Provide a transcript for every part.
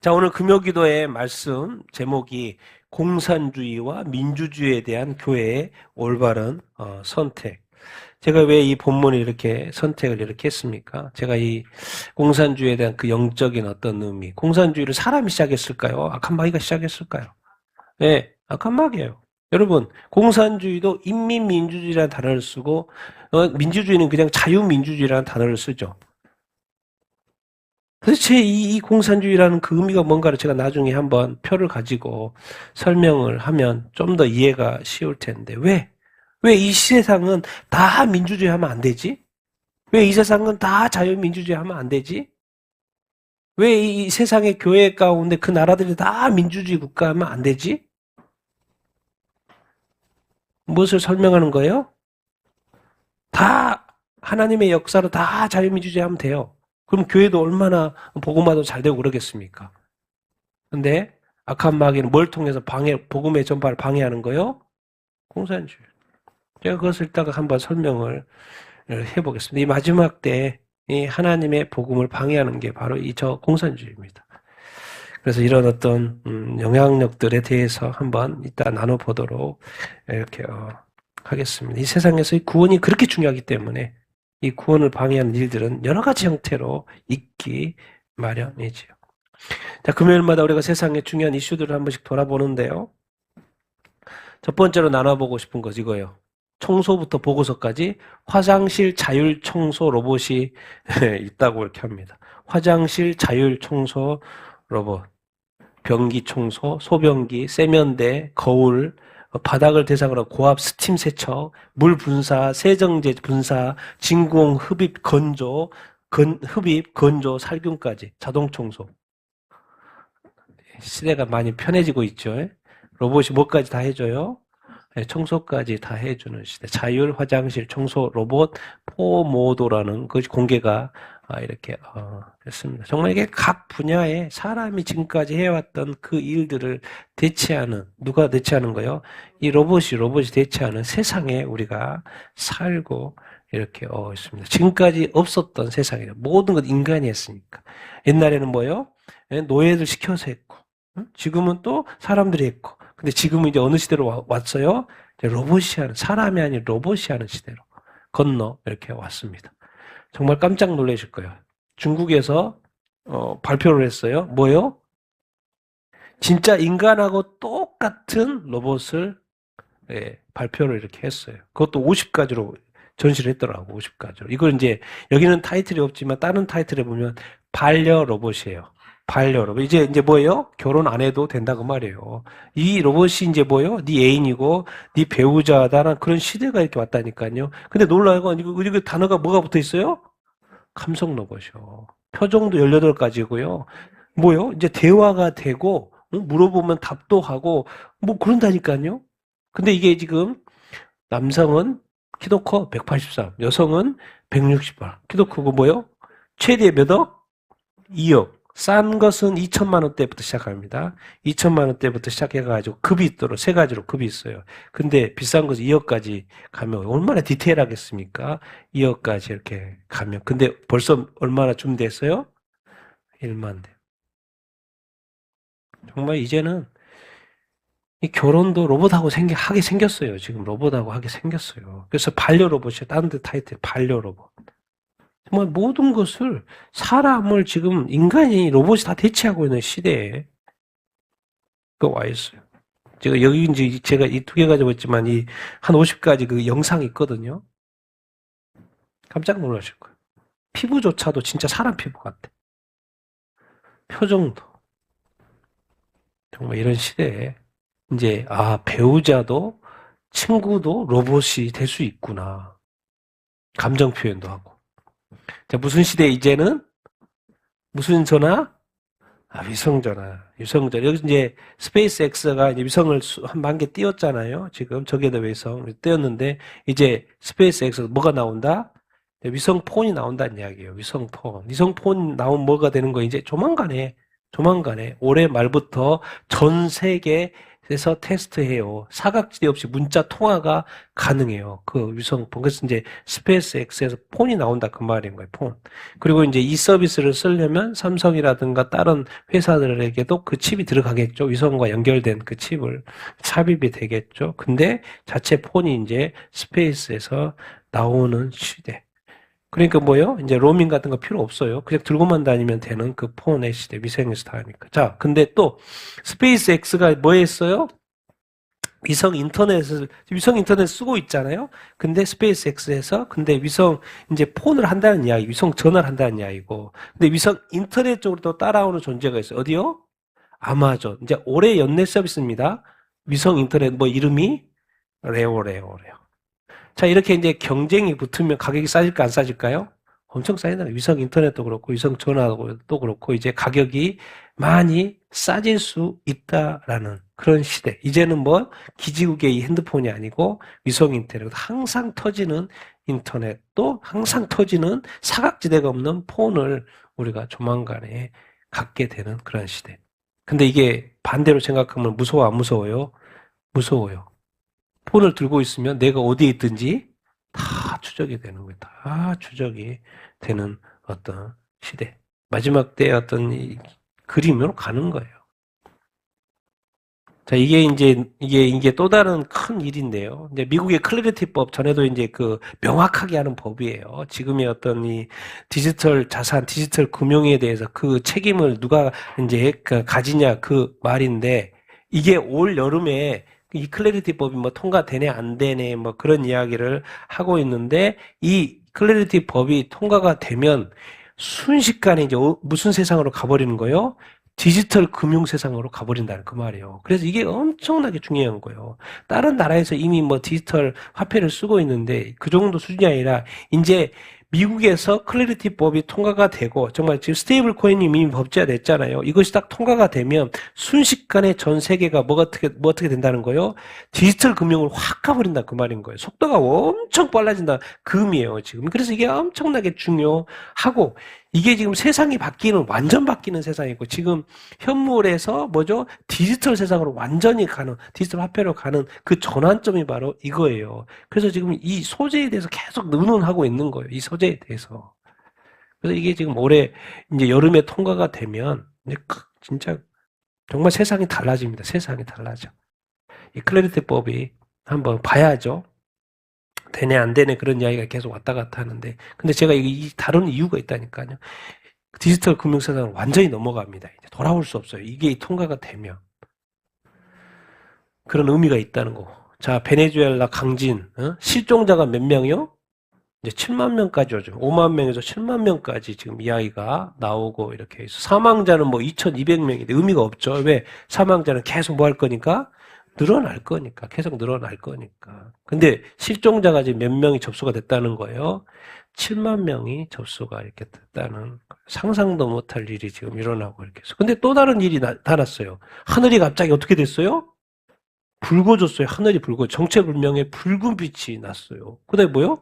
자, 오늘 금요기도의 말씀 제목이 공산주의와 민주주의에 대한 교회의 올바른 선택. 제가 왜 이 본문을 이렇게 선택을 이렇게 했습니까? 제가 이 공산주의에 대한 그 영적인 어떤 의미, 공산주의를 사람이 시작했을까요? 악한 마귀가 시작했을까요? 네, 악한 마귀예요. 여러분, 공산주의도 인민민주주의라는 단어를 쓰고 민주주의는 그냥 자유민주주의라는 단어를 쓰죠. 도대체 이 공산주의라는 그 의미가 뭔가를 제가 나중에 한번 표를 가지고 설명을 하면 좀 더 이해가 쉬울 텐데, 왜 이 세상은 다 민주주의 하면 안 되지? 왜 이 세상은 다 자유민주주의 하면 안 되지? 왜 이 세상의 교회 가운데 그 나라들이 다 민주주의 국가 하면 안 되지? 무엇을 설명하는 거예요? 다 하나님의 역사로 다 자유민주주의 하면 돼요. 그럼 교회도 얼마나 복음화도 잘 되고 그러겠습니까? 근데 악한 마귀는 뭘 통해서 복음의 전파를 방해하는 거요? 공산주의. 제가 그것을 이따가 한번 설명을 해보겠습니다. 이 마지막 때 이 하나님의 복음을 방해하는 게 바로 이 공산주의입니다. 그래서 이런 어떤 영향력들에 대해서 한번 이따 나눠보도록 이렇게 하겠습니다. 이 세상에서 이 구원이 그렇게 중요하기 때문에 이 구원을 방해하는 일들은 여러 가지 형태로 있기 마련이지요. 자, 금요일마다 우리가 세상의 중요한 이슈들을 한 번씩 돌아보는데요. 첫 번째로 나눠보고 싶은 것 이거예요. 청소부터 보고서까지 화장실 자율 청소 로봇이 있다고 이렇게 합니다. 화장실 자율 청소 로봇, 변기 청소, 소변기, 세면대, 거울, 바닥을 대상으로 고압 스팀 세척, 물 분사, 세정제 분사, 진공 흡입 건조, 흡입 건조 살균까지 자동 청소. 시대가 많이 편해지고 있죠. 로봇이 뭐까지 다 해줘요? 청소까지 다 해주는 시대. 자율 화장실 청소 로봇 포모도라는 것이 공개가 이렇게 됐습니다. 정말 이게 각 분야에 사람이 지금까지 해왔던 그 일들을 대체하는, 누가 대체하는 거요? 이 로봇이 대체하는 세상에 우리가 살고 이렇게 있습니다. 지금까지 없었던 세상이에요. 모든 것 인간이 했으니까. 옛날에는 뭐요? 노예들 시켜서 했고, 지금은 또 사람들이 했고, 근데 지금은 이제 어느 시대로 왔어요? 로봇이 하는, 사람이 아닌 로봇이 하는 시대로 건너 이렇게 왔습니다. 정말 깜짝 놀라실 거예요. 중국에서 발표를 했어요. 뭐요? 진짜 인간하고 똑같은 로봇을 발표를 이렇게 했어요. 그것도 50가지로 전시를 했더라고, 50가지로. 이걸 이제, 여기는 타이틀이 없지만 다른 타이틀에 보면 반려 로봇이에요. 반려 로봇. 이제 뭐예요? 결혼 안 해도 된다고 말이에요. 이 로봇이 이제 뭐예요? 네 애인이고, 네 배우자다라는 그런 시대가 이렇게 왔다니까요. 근데 놀라요. 이거 단어가 뭐가 붙어 있어요? 감성 로봇이요. 표정도 18가지고요. 뭐요? 이제 대화가 되고, 물어보면 답도 하고, 뭐 그런다니까요. 근데 이게 지금 남성은 키도 커 183, 여성은 168. 키도 크고 뭐요? 최대 몇 억? 2억. 싼 것은 2천만 원대부터 시작합니다. 2천만 원대부터 시작해가지고 급이 있도록 세 가지로 급이 있어요. 근데 비싼 것은 2억까지 가면 얼마나 디테일하겠습니까? 2억까지 이렇게 가면. 근데 벌써 얼마나 준비됐어요? 1만 대. 정말 이제는 이 결혼도 로봇하고 하게 생겼어요. 지금 로봇하고 하게 생겼어요. 그래서 반려 로봇이 다른 데 타이틀 반려 로봇. 정말 모든 것을 사람을 지금 인간이 로봇이 다 대체하고 있는 시대에 와 있어요. 제가 여기 이제 제가 이 2개 가지고 있지만 이 한 50가지 그 영상이 있거든요. 깜짝 놀라실 거예요. 피부조차도 진짜 사람 피부 같아. 표정도. 정말 이런 시대에 이제 배우자도 친구도 로봇이 될 수 있구나. 감정 표현도 하고. 자, 무슨 시대 이제는? 무슨 전화? 위성전화. 위성전화. 여기 이제 스페이스 X가 이제 위성을 한 10,000개 띄웠잖아요. 지금 저기에다 위성 띄웠는데 이제 스페이스 X가 뭐가 나온다? 위성폰이 나온다는 이야기예요. 위성폰. 위성폰 나오면 뭐가 되는 거 이제 조만간에 올해 말부터 전 세계 에서 테스트해요. 사각지대 없이 문자 통화가 가능해요. 그 위성폰. 그래서 이제 스페이스 X에서 폰이 나온다 그 말인 거예요. 폰. 그리고 이제 이 서비스를 쓰려면 삼성이라든가 다른 회사들에게도 그 칩이 들어가겠죠. 위성과 연결된 그 칩을 삽입이 되겠죠. 근데 자체 폰이 이제 스페이스에서 나오는 시대. 그러니까 뭐요? 이제 로밍 같은 거 필요 없어요. 그냥 들고만 다니면 되는 그 폰의 시대, 위성에서 다 하니까. 자, 근데 또 스페이스 X가 뭐 했어요? 위성 인터넷 쓰고 있잖아요. 근데 스페이스 X에서 근데 위성 이제 폰을 한다는 이야기, 위성 전화를 한다는 이야기고. 근데 위성 인터넷 쪽으로 또 따라오는 존재가 있어요. 어디요? 아마존. 이제 올해 연내 서비스입니다. 위성 인터넷 뭐 이름이 레오. 자, 이렇게 이제 경쟁이 붙으면 가격이 싸질까 안 싸질까요? 엄청 싸진다. 위성 인터넷도 그렇고 위성 전화도 그렇고 이제 가격이 많이 싸질 수 있다라는 그런 시대. 이제는 뭐 기지국의 이 핸드폰이 아니고 위성 인터넷, 항상 터지는 인터넷, 또 항상 터지는 사각지대가 없는 폰을 우리가 조만간에 갖게 되는 그런 시대. 근데 이게 반대로 생각하면 무서워 안 무서워요? 무서워요. 폰을 들고 있으면 내가 어디에 있든지 다 추적이 되는 거예요. 다 추적이 되는 어떤 시대. 마지막 때의 어떤 이 그림으로 가는 거예요. 자, 이게 또 다른 큰 일인데요. 이제 미국의 클래리티법 전에도 이제 그 명확하게 하는 법이에요. 지금의 어떤 이 디지털 자산, 디지털 금융에 대해서 그 책임을 누가 이제 가지냐 그 말인데 이게 올 여름에 이 클래리티법이 뭐 통과되네 안 되네 뭐 그런 이야기를 하고 있는데 이 클래리티법이 통과가 되면 순식간에 이제 무슨 세상으로 가버리는 거예요? 디지털 금융 세상으로 가버린다는 그 말이에요. 그래서 이게 엄청나게 중요한 거예요. 다른 나라에서 이미 뭐 디지털 화폐를 쓰고 있는데 그 정도 수준이 아니라 이제 미국에서 클래리티법이 통과가 되고 정말 지금 스테이블 코인이 이미 법제화 됐잖아요. 이것이 딱 통과가 되면 순식간에 전 세계가 뭐 어떻게 된다는 거예요? 디지털 금융을 확 가버린다 그 말인 거예요. 속도가 엄청 빨라진다 그 의미예요 지금. 그래서 이게 엄청나게 중요하고 이게 지금 세상이 완전 바뀌는 세상이고, 지금 현물에서 뭐죠? 디지털 세상으로 완전히 가는, 디지털 화폐로 가는 그 전환점이 바로 이거예요. 그래서 지금 이 소재에 대해서 계속 의논하고 있는 거예요. 이 소재에 대해서. 그래서 이게 지금 올해 이제 여름에 통과가 되면, 이제 진짜 정말 세상이 달라집니다. 세상이 달라져. 이 클래리티법이 한번 봐야죠. 되네 안 되네 그런 이야기가 계속 왔다 갔다 하는데 근데 제가 이 다른 이유가 있다니까요. 디지털 금융세상을 완전히 넘어갑니다. 이제 돌아올 수 없어요. 이게 통과가 되면 그런 의미가 있다는 거고. 자, 베네수엘라 강진 실종자가 몇 명이요? 이제 7만 명까지 오죠. 5만 명에서 7만 명까지 지금 이야기가 나오고 이렇게 해서 사망자는 뭐 2,200명인데 의미가 없죠. 왜? 사망자는 계속 뭐 할 거니까? 늘어날 거니까. 계속 늘어날 거니까. 근데 실종자가 지금 몇 명이 접수가 됐다는 거예요. 7만 명이 접수가 이렇게 됐다는 상상도 못할 일이 지금 일어나고 이렇게 해서. 근데 또 다른 일이 나타났어요. 하늘이 갑자기 어떻게 됐어요? 붉어졌어요. 하늘이 정체불명의 붉은 빛이 났어요. 그다음에 뭐요?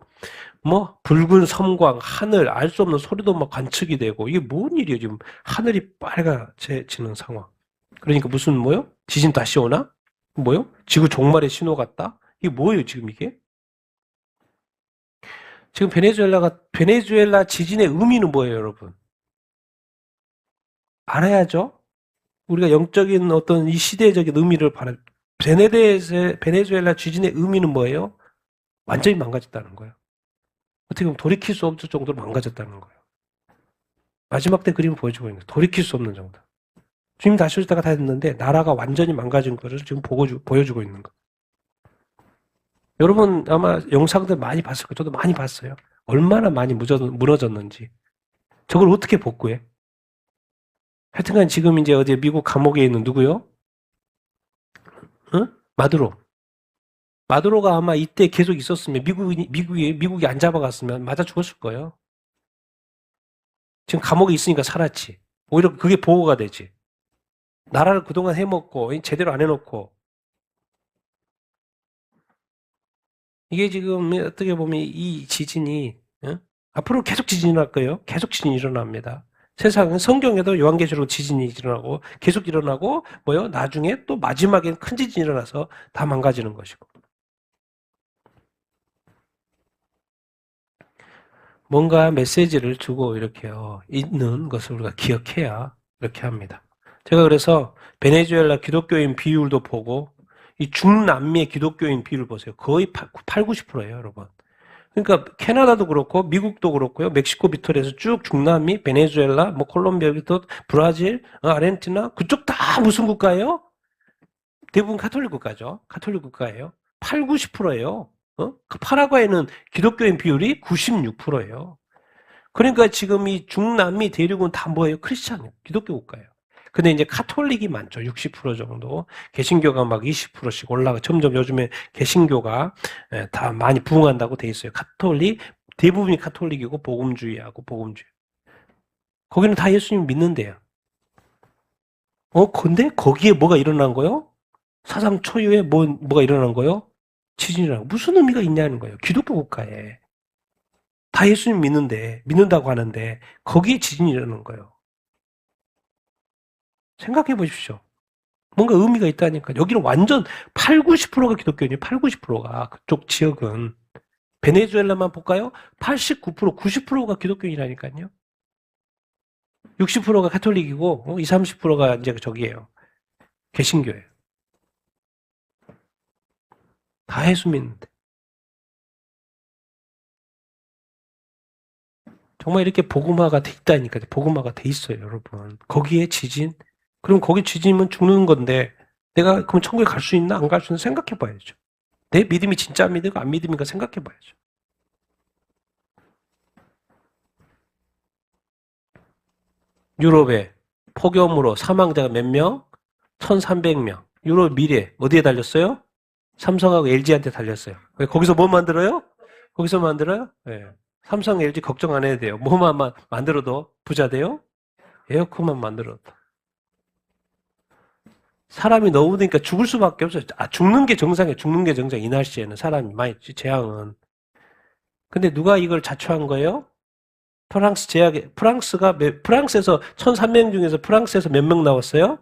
뭐 붉은 섬광, 하늘, 알 수 없는 소리도 막 관측이 되고 이게 뭔 일이에요 지금 하늘이 빨개지는 상황. 그러니까 무슨 뭐요? 지진 다시 오나? 뭐요? 지구 종말의 신호 같다? 이게 뭐예요 지금 이게? 지금 베네수엘라 지진의 의미는 뭐예요 여러분? 알아야죠. 우리가 영적인 어떤 이 시대적인 의미를 베네수엘라 지진의 의미는 뭐예요? 완전히 망가졌다는 거예요. 어떻게 보면 돌이킬 수 없을 정도로 망가졌다는 거예요. 마지막 때 그림을 보여주고 있는 거예요. 돌이킬 수 없는 정도. 주님 다시 오실 때가 다 됐는데 나라가 완전히 망가진 것을 지금 보여주고 있는 거예요. 여러분 아마 영상들 많이 봤을 거예요. 저도 많이 봤어요. 얼마나 많이 무너졌는지. 저걸 어떻게 복구해? 하여튼간 지금 이제 어디 미국 감옥에 있는 누구요? 응? 마두로가 아마 이때 계속 있었으면 미국이 안 잡아갔으면 맞아 죽었을 거예요. 지금 감옥에 있으니까 살았지. 오히려 그게 보호가 되지. 나라를 그동안 해먹고 제대로 안 해놓고 이게 지금 어떻게 보면 이 지진이 앞으로 계속 지진이 날 거예요. 계속 지진이 일어납니다. 세상은 성경에도 요한계시록 지진이 일어나고 계속 일어나고 뭐요? 나중에 또 마지막엔 큰 지진이 일어나서 다 망가지는 것이고. 뭔가 메시지를 주고 이렇게요. 있는 것을 우리가 기억해야 이렇게 합니다. 제가 그래서 베네수엘라 기독교인 비율도 보고 이 중남미의 기독교인 비율 보세요. 거의 8, 90%예요, 여러분. 그러니까 캐나다도 그렇고 미국도 그렇고요. 멕시코 비틀에서 쭉 중남미, 베네수엘라, 뭐 콜롬비아 비틀, 브라질, 아르헨티나 그쪽 다 무슨 국가예요? 대부분 카톨릭 국가죠. 카톨릭 국가예요. 8, 90%예요. 그 파라과이는 기독교인 비율이 96%예요. 그러니까 지금 이 중남미 대륙은 다 뭐예요? 크리스찬이에요. 기독교 국가예요. 근데 이제 카톨릭이 많죠. 60% 정도. 개신교가 막 20%씩 올라가. 점점 요즘에 개신교가 다 많이 부흥한다고 돼 있어요. 카톨릭, 대부분이 카톨릭이고 복음주의하고 복음주의. 거기는 다 예수님 믿는데요. 근데 거기에 뭐가 일어난 거요? 사상 초유에 뭐가 일어난 거요? 지진이라는 무슨 의미가 있냐는 거예요. 기독교 국가에. 다 예수님 믿는다고 하는데 거기에 지진이 일어나는 거예요. 생각해 보십시오. 뭔가 의미가 있다니까. 여기는 완전 8, 90%가 기독교인이에요. 8, 90%가. 그쪽 지역은. 베네수엘라만 볼까요? 89%, 90%가 기독교인이라니까요. 60%가 카톨릭이고 20, 30%가 이제 저기예요. 개신교예요. 다 예수 믿는데. 정말 이렇게 복음화가 돼 있다니까요. 복음화가 돼 있어요, 여러분. 거기에 지진? 그럼 거기 지진이면 죽는 건데 내가 그럼 천국에 갈 수 있나 안 갈 수 있나 생각해 봐야죠. 내 믿음이 진짜 믿음인가 안 믿음인가 생각해 봐야죠. 유럽에 폭염으로 사망자가 몇 명? 1,300명. 유럽 미래 어디에 달렸어요? 삼성하고 LG한테 달렸어요. 왜 거기서 뭐 만들어요? 거기서 만들어요? 네. 삼성, LG 걱정 안 해도 돼요. 뭐만 만들어도 부자 돼요? 에어컨만 만들어도. 사람이 너무 드니까 죽을 수밖에 없어요. 죽는 게 정상이에요. 죽는 게 정상. 이 날씨에는 사람이 많이 재앙은. 근데 누가 이걸 자초한 거예요? 프랑스 제약에 프랑스에서 1,300명 중에서 프랑스에서 몇 명 나왔어요?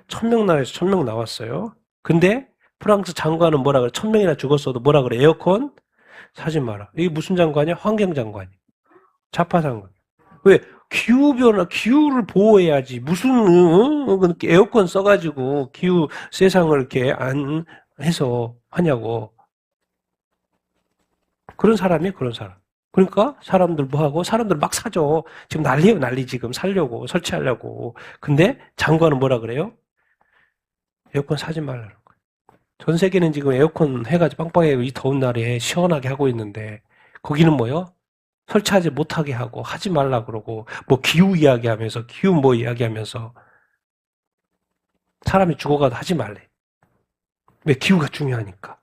1,000명 나와서 1,000명 나왔어요. 근데 프랑스 장관은 뭐라 그래? 1,000명이나 죽었어도 뭐라 그래? 에어컨 사지 마라. 이게 무슨 장관이야? 환경 장관이. 좌파 장관. 왜? 기후 변화, 기후를 보호해야지. 무슨 에어컨 써가지고 기후 세상을 이렇게 안 해서 하냐고. 그런 사람이에요, 그런 사람. 그러니까 사람들 뭐 하고 사람들 막 사죠. 지금 난리예요, 난리 지금 살려고 설치하려고. 근데 장관은 뭐라 그래요? 에어컨 사지 말라는 거예요. 전 세계는 지금 에어컨 해가지고 빵빵하게 이 더운 날에 시원하게 하고 있는데 거기는 뭐요? 설치하지 못하게 하고 하지 말라 그러고 뭐 기후 이야기하면서 기후 뭐 이야기하면서 사람이 죽어가도 하지 말래. 왜? 기후가 중요하니까.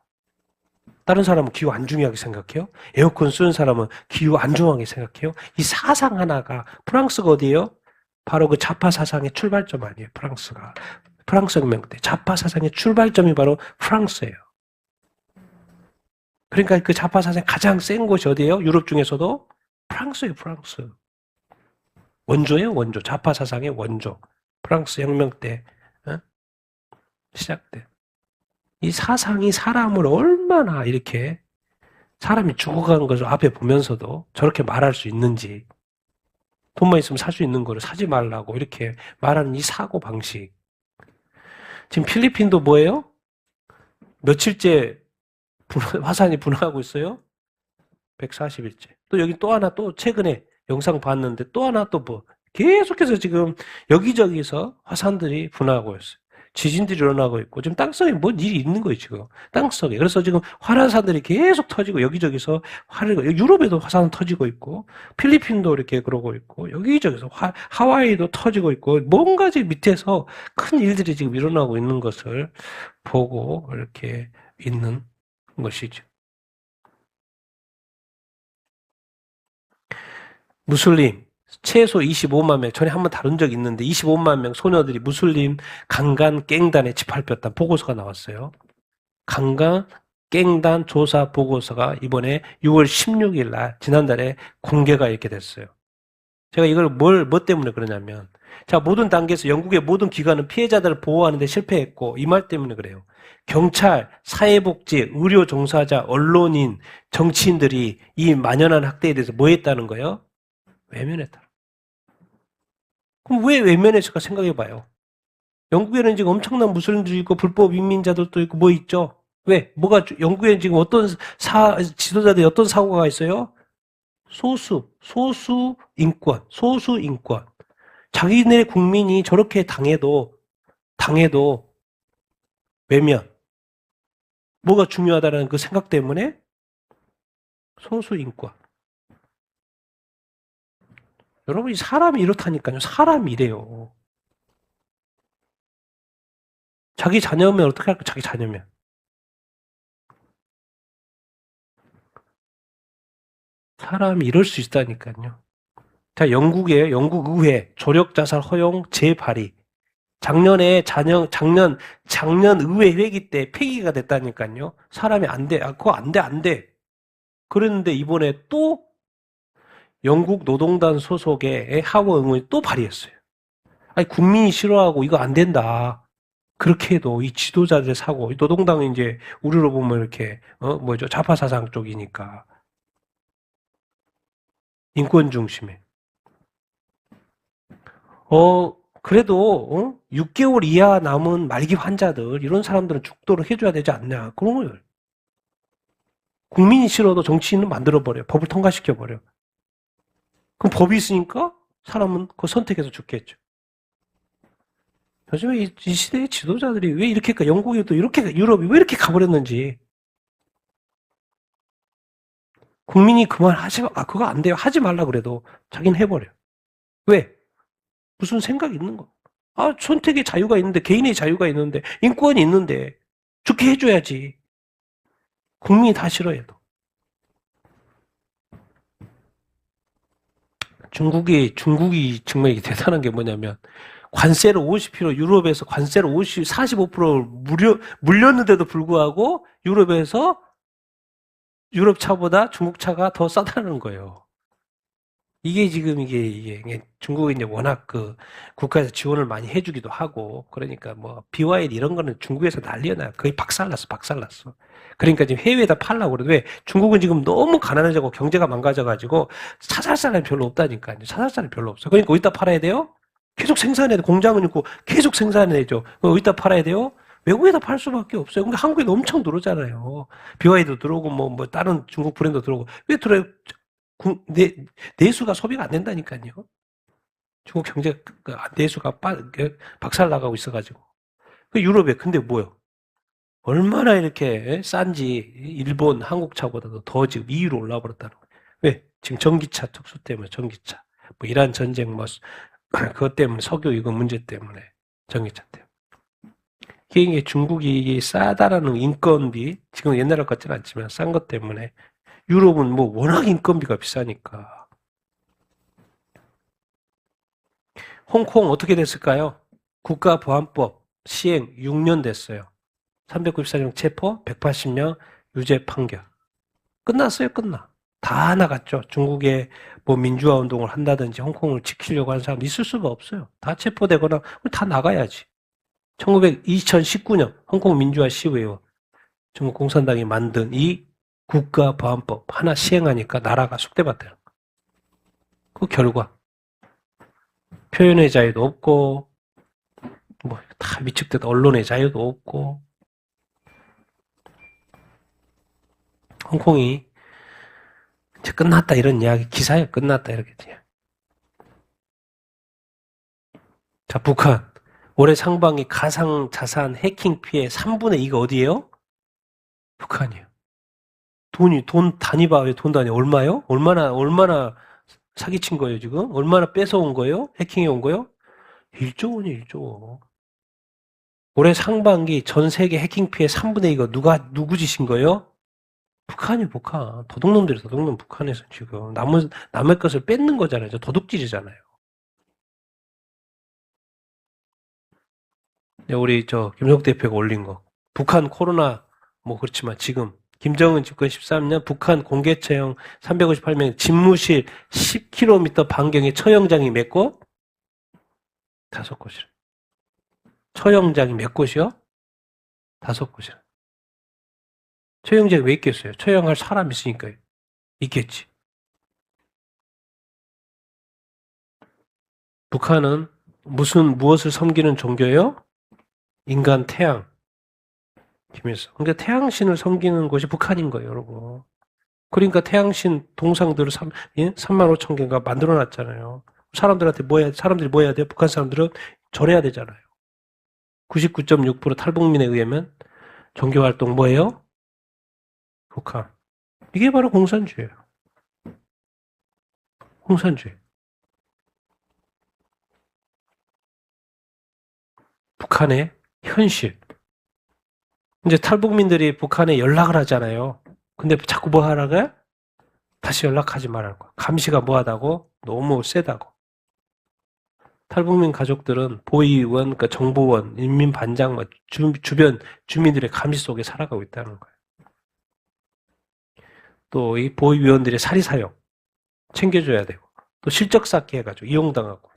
다른 사람은 기후 안 중요하게 생각해요? 에어컨 쓰는 사람은 기후 안 중요하게 생각해요? 이 사상 하나가 프랑스가 어디예요? 바로 그 좌파 사상의 출발점 아니에요, 프랑스가. 프랑스 혁명 때 좌파 사상의 출발점이 바로 프랑스예요. 그러니까 그 좌파 사상이 가장 센 곳이 어디예요? 유럽 중에서도 프랑스예요, 프랑스. 원조예요, 원조. 좌파 사상의 원조. 프랑스 혁명 때 시작돼. 이 사상이 사람을 얼마나 이렇게 사람이 죽어가는 것을 앞에 보면서도 저렇게 말할 수 있는지, 돈만 있으면 살 수 있는 거를 사지 말라고 이렇게 말하는 이 사고 방식. 지금 필리핀도 뭐예요? 며칠째 화산이 분화하고 있어요? 140일째. 또 여기 또 하나 또 최근에 영상 봤는데 또 하나 또 뭐 계속해서 지금 여기저기서 화산들이 분화하고 있어요. 지진들이 일어나고 있고 지금 땅속에 뭔 일이 있는 거예요 지금 땅속에. 그래서 지금 화산들이 계속 터지고 여기저기서 유럽에도 화산 터지고 있고 필리핀도 이렇게 그러고 있고 여기저기서 하와이도 터지고 있고 뭔가 지금 밑에서 큰 일들이 지금 일어나고 있는 것을 보고 이렇게 있는 것이죠. 무슬림 최소 25만 명, 전에 한번 다룬 적이 있는데 25만 명 소녀들이 무슬림 강간 깽단에 짓밟혔다 보고서가 나왔어요. 강간 깽단 조사 보고서가 이번에 6월 16일 날 지난달에 공개가 이렇게 됐어요. 제가 이걸 뭐 때문에 그러냐면, 자, 모든 단계에서 영국의 모든 기관은 피해자들을 보호하는데 실패했고, 이 말 때문에 그래요. 경찰, 사회복지, 의료 종사자, 언론인, 정치인들이 이 만연한 학대에 대해서 뭐 했다는 거예요? 외면했다. 그럼 왜 외면했을까 생각해봐요. 영국에는 지금 엄청난 무슬림도 있고, 불법 이민자들도 있고, 뭐 있죠? 왜? 영국에는 지금 어떤 지도자들이 어떤 사고가 있어요? 소수 인권. 자기네 국민이 저렇게 당해도 외면. 뭐가 중요하다는 그 생각 때문에 소수 인권. 여러분, 이 사람이 이렇다니까요. 사람이 이래요. 자기 자녀면 어떻게 할까? 자기 자녀면. 사람이 이럴 수 있다니까요. 자, 영국 의회 조력 자살 허용 재발의. 작년 의회 회기 때 폐기가 됐다니까요. 사람이 안 돼. 그거 안 돼. 그랬는데 이번에 또 영국 노동단 소속의 하원 의원이 또 발의했어요. 아니, 국민이 싫어하고 이거 안 된다. 그렇게 해도 이 지도자들의 사고, 노동당은 이제 우리로 보면 이렇게, 좌파 사상 쪽이니까. 인권 중심에. 그래도, 6개월 이하 남은 말기 환자들, 이런 사람들은 죽도록 해줘야 되지 않냐. 그런 거예요. 국민이 싫어도 정치인은 만들어버려. 법을 통과시켜버려. 그럼 법이 있으니까 사람은 그 선택해서 죽겠죠. 요즘에 이 시대의 지도자들이 왜 이렇게, 영국에도 이렇게, 유럽이 왜 이렇게 가버렸는지. 국민이 그거 안 돼요. 하지 말라 그래도 자기는 해버려. 왜? 무슨 생각이 있는 거. 선택의 자유가 있는데, 개인의 자유가 있는데, 인권이 있는데, 죽게 해줘야지. 국민이 다 싫어해도. 중국이 정말 이게 대단한 게 뭐냐면, 관세를 50% 유럽에서 관세를 45%를 물렸는데도 불구하고 유럽에서 유럽 차보다 중국 차가 더 싸다는 거예요. 이게 지금 이게 중국이 이제 워낙 그 국가에서 지원을 많이 해주기도 하고 그러니까 뭐 BYD 이런 거는 중국에서 난리가 나요. 거의 박살났어. 그러니까 지금 해외에다 팔라고 그러는데 왜 중국은 지금 너무 가난해지고 경제가 망가져가지고 사살 사람이 별로 없다니까요. 사살 사람이 별로 없어. 그러니까 어디다 팔아야 돼요? 계속 생산해야 돼. 공장은 있고 계속 생산해야죠. 어디다 팔아야 돼요? 외국에다 팔 수밖에 없어요. 그러니까 한국에도 엄청 들어오잖아요. BY도 들어오고 뭐 다른 중국 브랜드 들어오고 왜 들어요? 내수가 소비가 안 된다니까요. 중국 경제 내수가 박살 나가고 있어가지고. 유럽에 근데 뭐요? 얼마나 이렇게 싼지 일본, 한국 차보다도 더 지금 2위로 올라 버렸다는 거예요. 왜? 지금 전기차 특수 때문에 전기차. 뭐 이란 전쟁 그것 때문에 석유 이거 문제 때문에 전기차 때문에. 이게 중국이 이게 싸다라는 인건비 지금 옛날 같지는 않지만 싼 것 때문에 유럽은 뭐 워낙 인건비가 비싸니까. 홍콩 어떻게 됐을까요? 국가보안법 시행 6년 됐어요. 394명 체포, 180명 유죄 판결. 끝났어요, 끝나. 다 나갔죠. 중국에 뭐 민주화 운동을 한다든지 홍콩을 지키려고 하는 사람 있을 수가 없어요. 다 체포되거나 다 나가야지. 2019년 홍콩 민주화 시위에 중국 공산당이 만든 이 국가보안법 하나 시행하니까 나라가 쑥대밭대는 거야. 그 결과 표현의 자유도 없고 뭐 다 미측듯 언론의 자유도 없고 홍콩이 이제 끝났다 이런 이야기 기사에 끝났다 이렇게 돼요. 자, 북한 올해 상반기 가상 자산 해킹 피해 3분의 2가 어디예요? 북한이에요. 돈 단위 봐요. 돈 단위 얼마요? 얼마나 사기친 거예요, 지금? 얼마나 뺏어온 거예요? 해킹해 온 거예요? 1조 원이에요, 1조 원. 올해 상반기 전 세계 해킹 피해 3분의 2가 누구 짓인 거예요? 북한이에요, 북한. 도둑놈 북한에서 지금. 남의 것을 뺏는 거잖아요. 도둑질이잖아요. 우리 김석 대표가 올린 거. 북한 코로나 뭐 그렇지만 지금 김정은 집권 13년 북한 공개 처형 358명, 집무실 10km 반경에 처형장이 몇 곳? 5곳이라. 처형장이 몇 곳이요? 5곳이라. 처형장이 왜 있겠어요? 처형할 사람 있으니까요. 있겠지. 북한은 무엇을 섬기는 종교요? 인간 태양. 김일성. 그러니까 태양신을 섬기는 곳이 북한인 거예요, 여러분. 그러니까 태양신 동상들을 3만 5천 개가 만들어 놨잖아요. 사람들이 뭐 해야 돼요? 북한 사람들은 절해야 되잖아요. 99.6% 탈북민에 의하면 종교활동 뭐예요? 북한. 이게 바로 공산주의예요. 공산주의. 북한의 현실. 이제 탈북민들이 북한에 연락을 하잖아요. 근데 자꾸 뭐 하라고? 다시 연락하지 말라고. 감시가 뭐하다고? 너무 세다고. 탈북민 가족들은 보위원, 그러니까 정보원, 인민반장, 주변 주민들의 감시 속에 살아가고 있다는 거예요. 또 이 보위원들의 사리사욕 챙겨줘야 되고, 또 실적 쌓기 해가지고 이용당하고,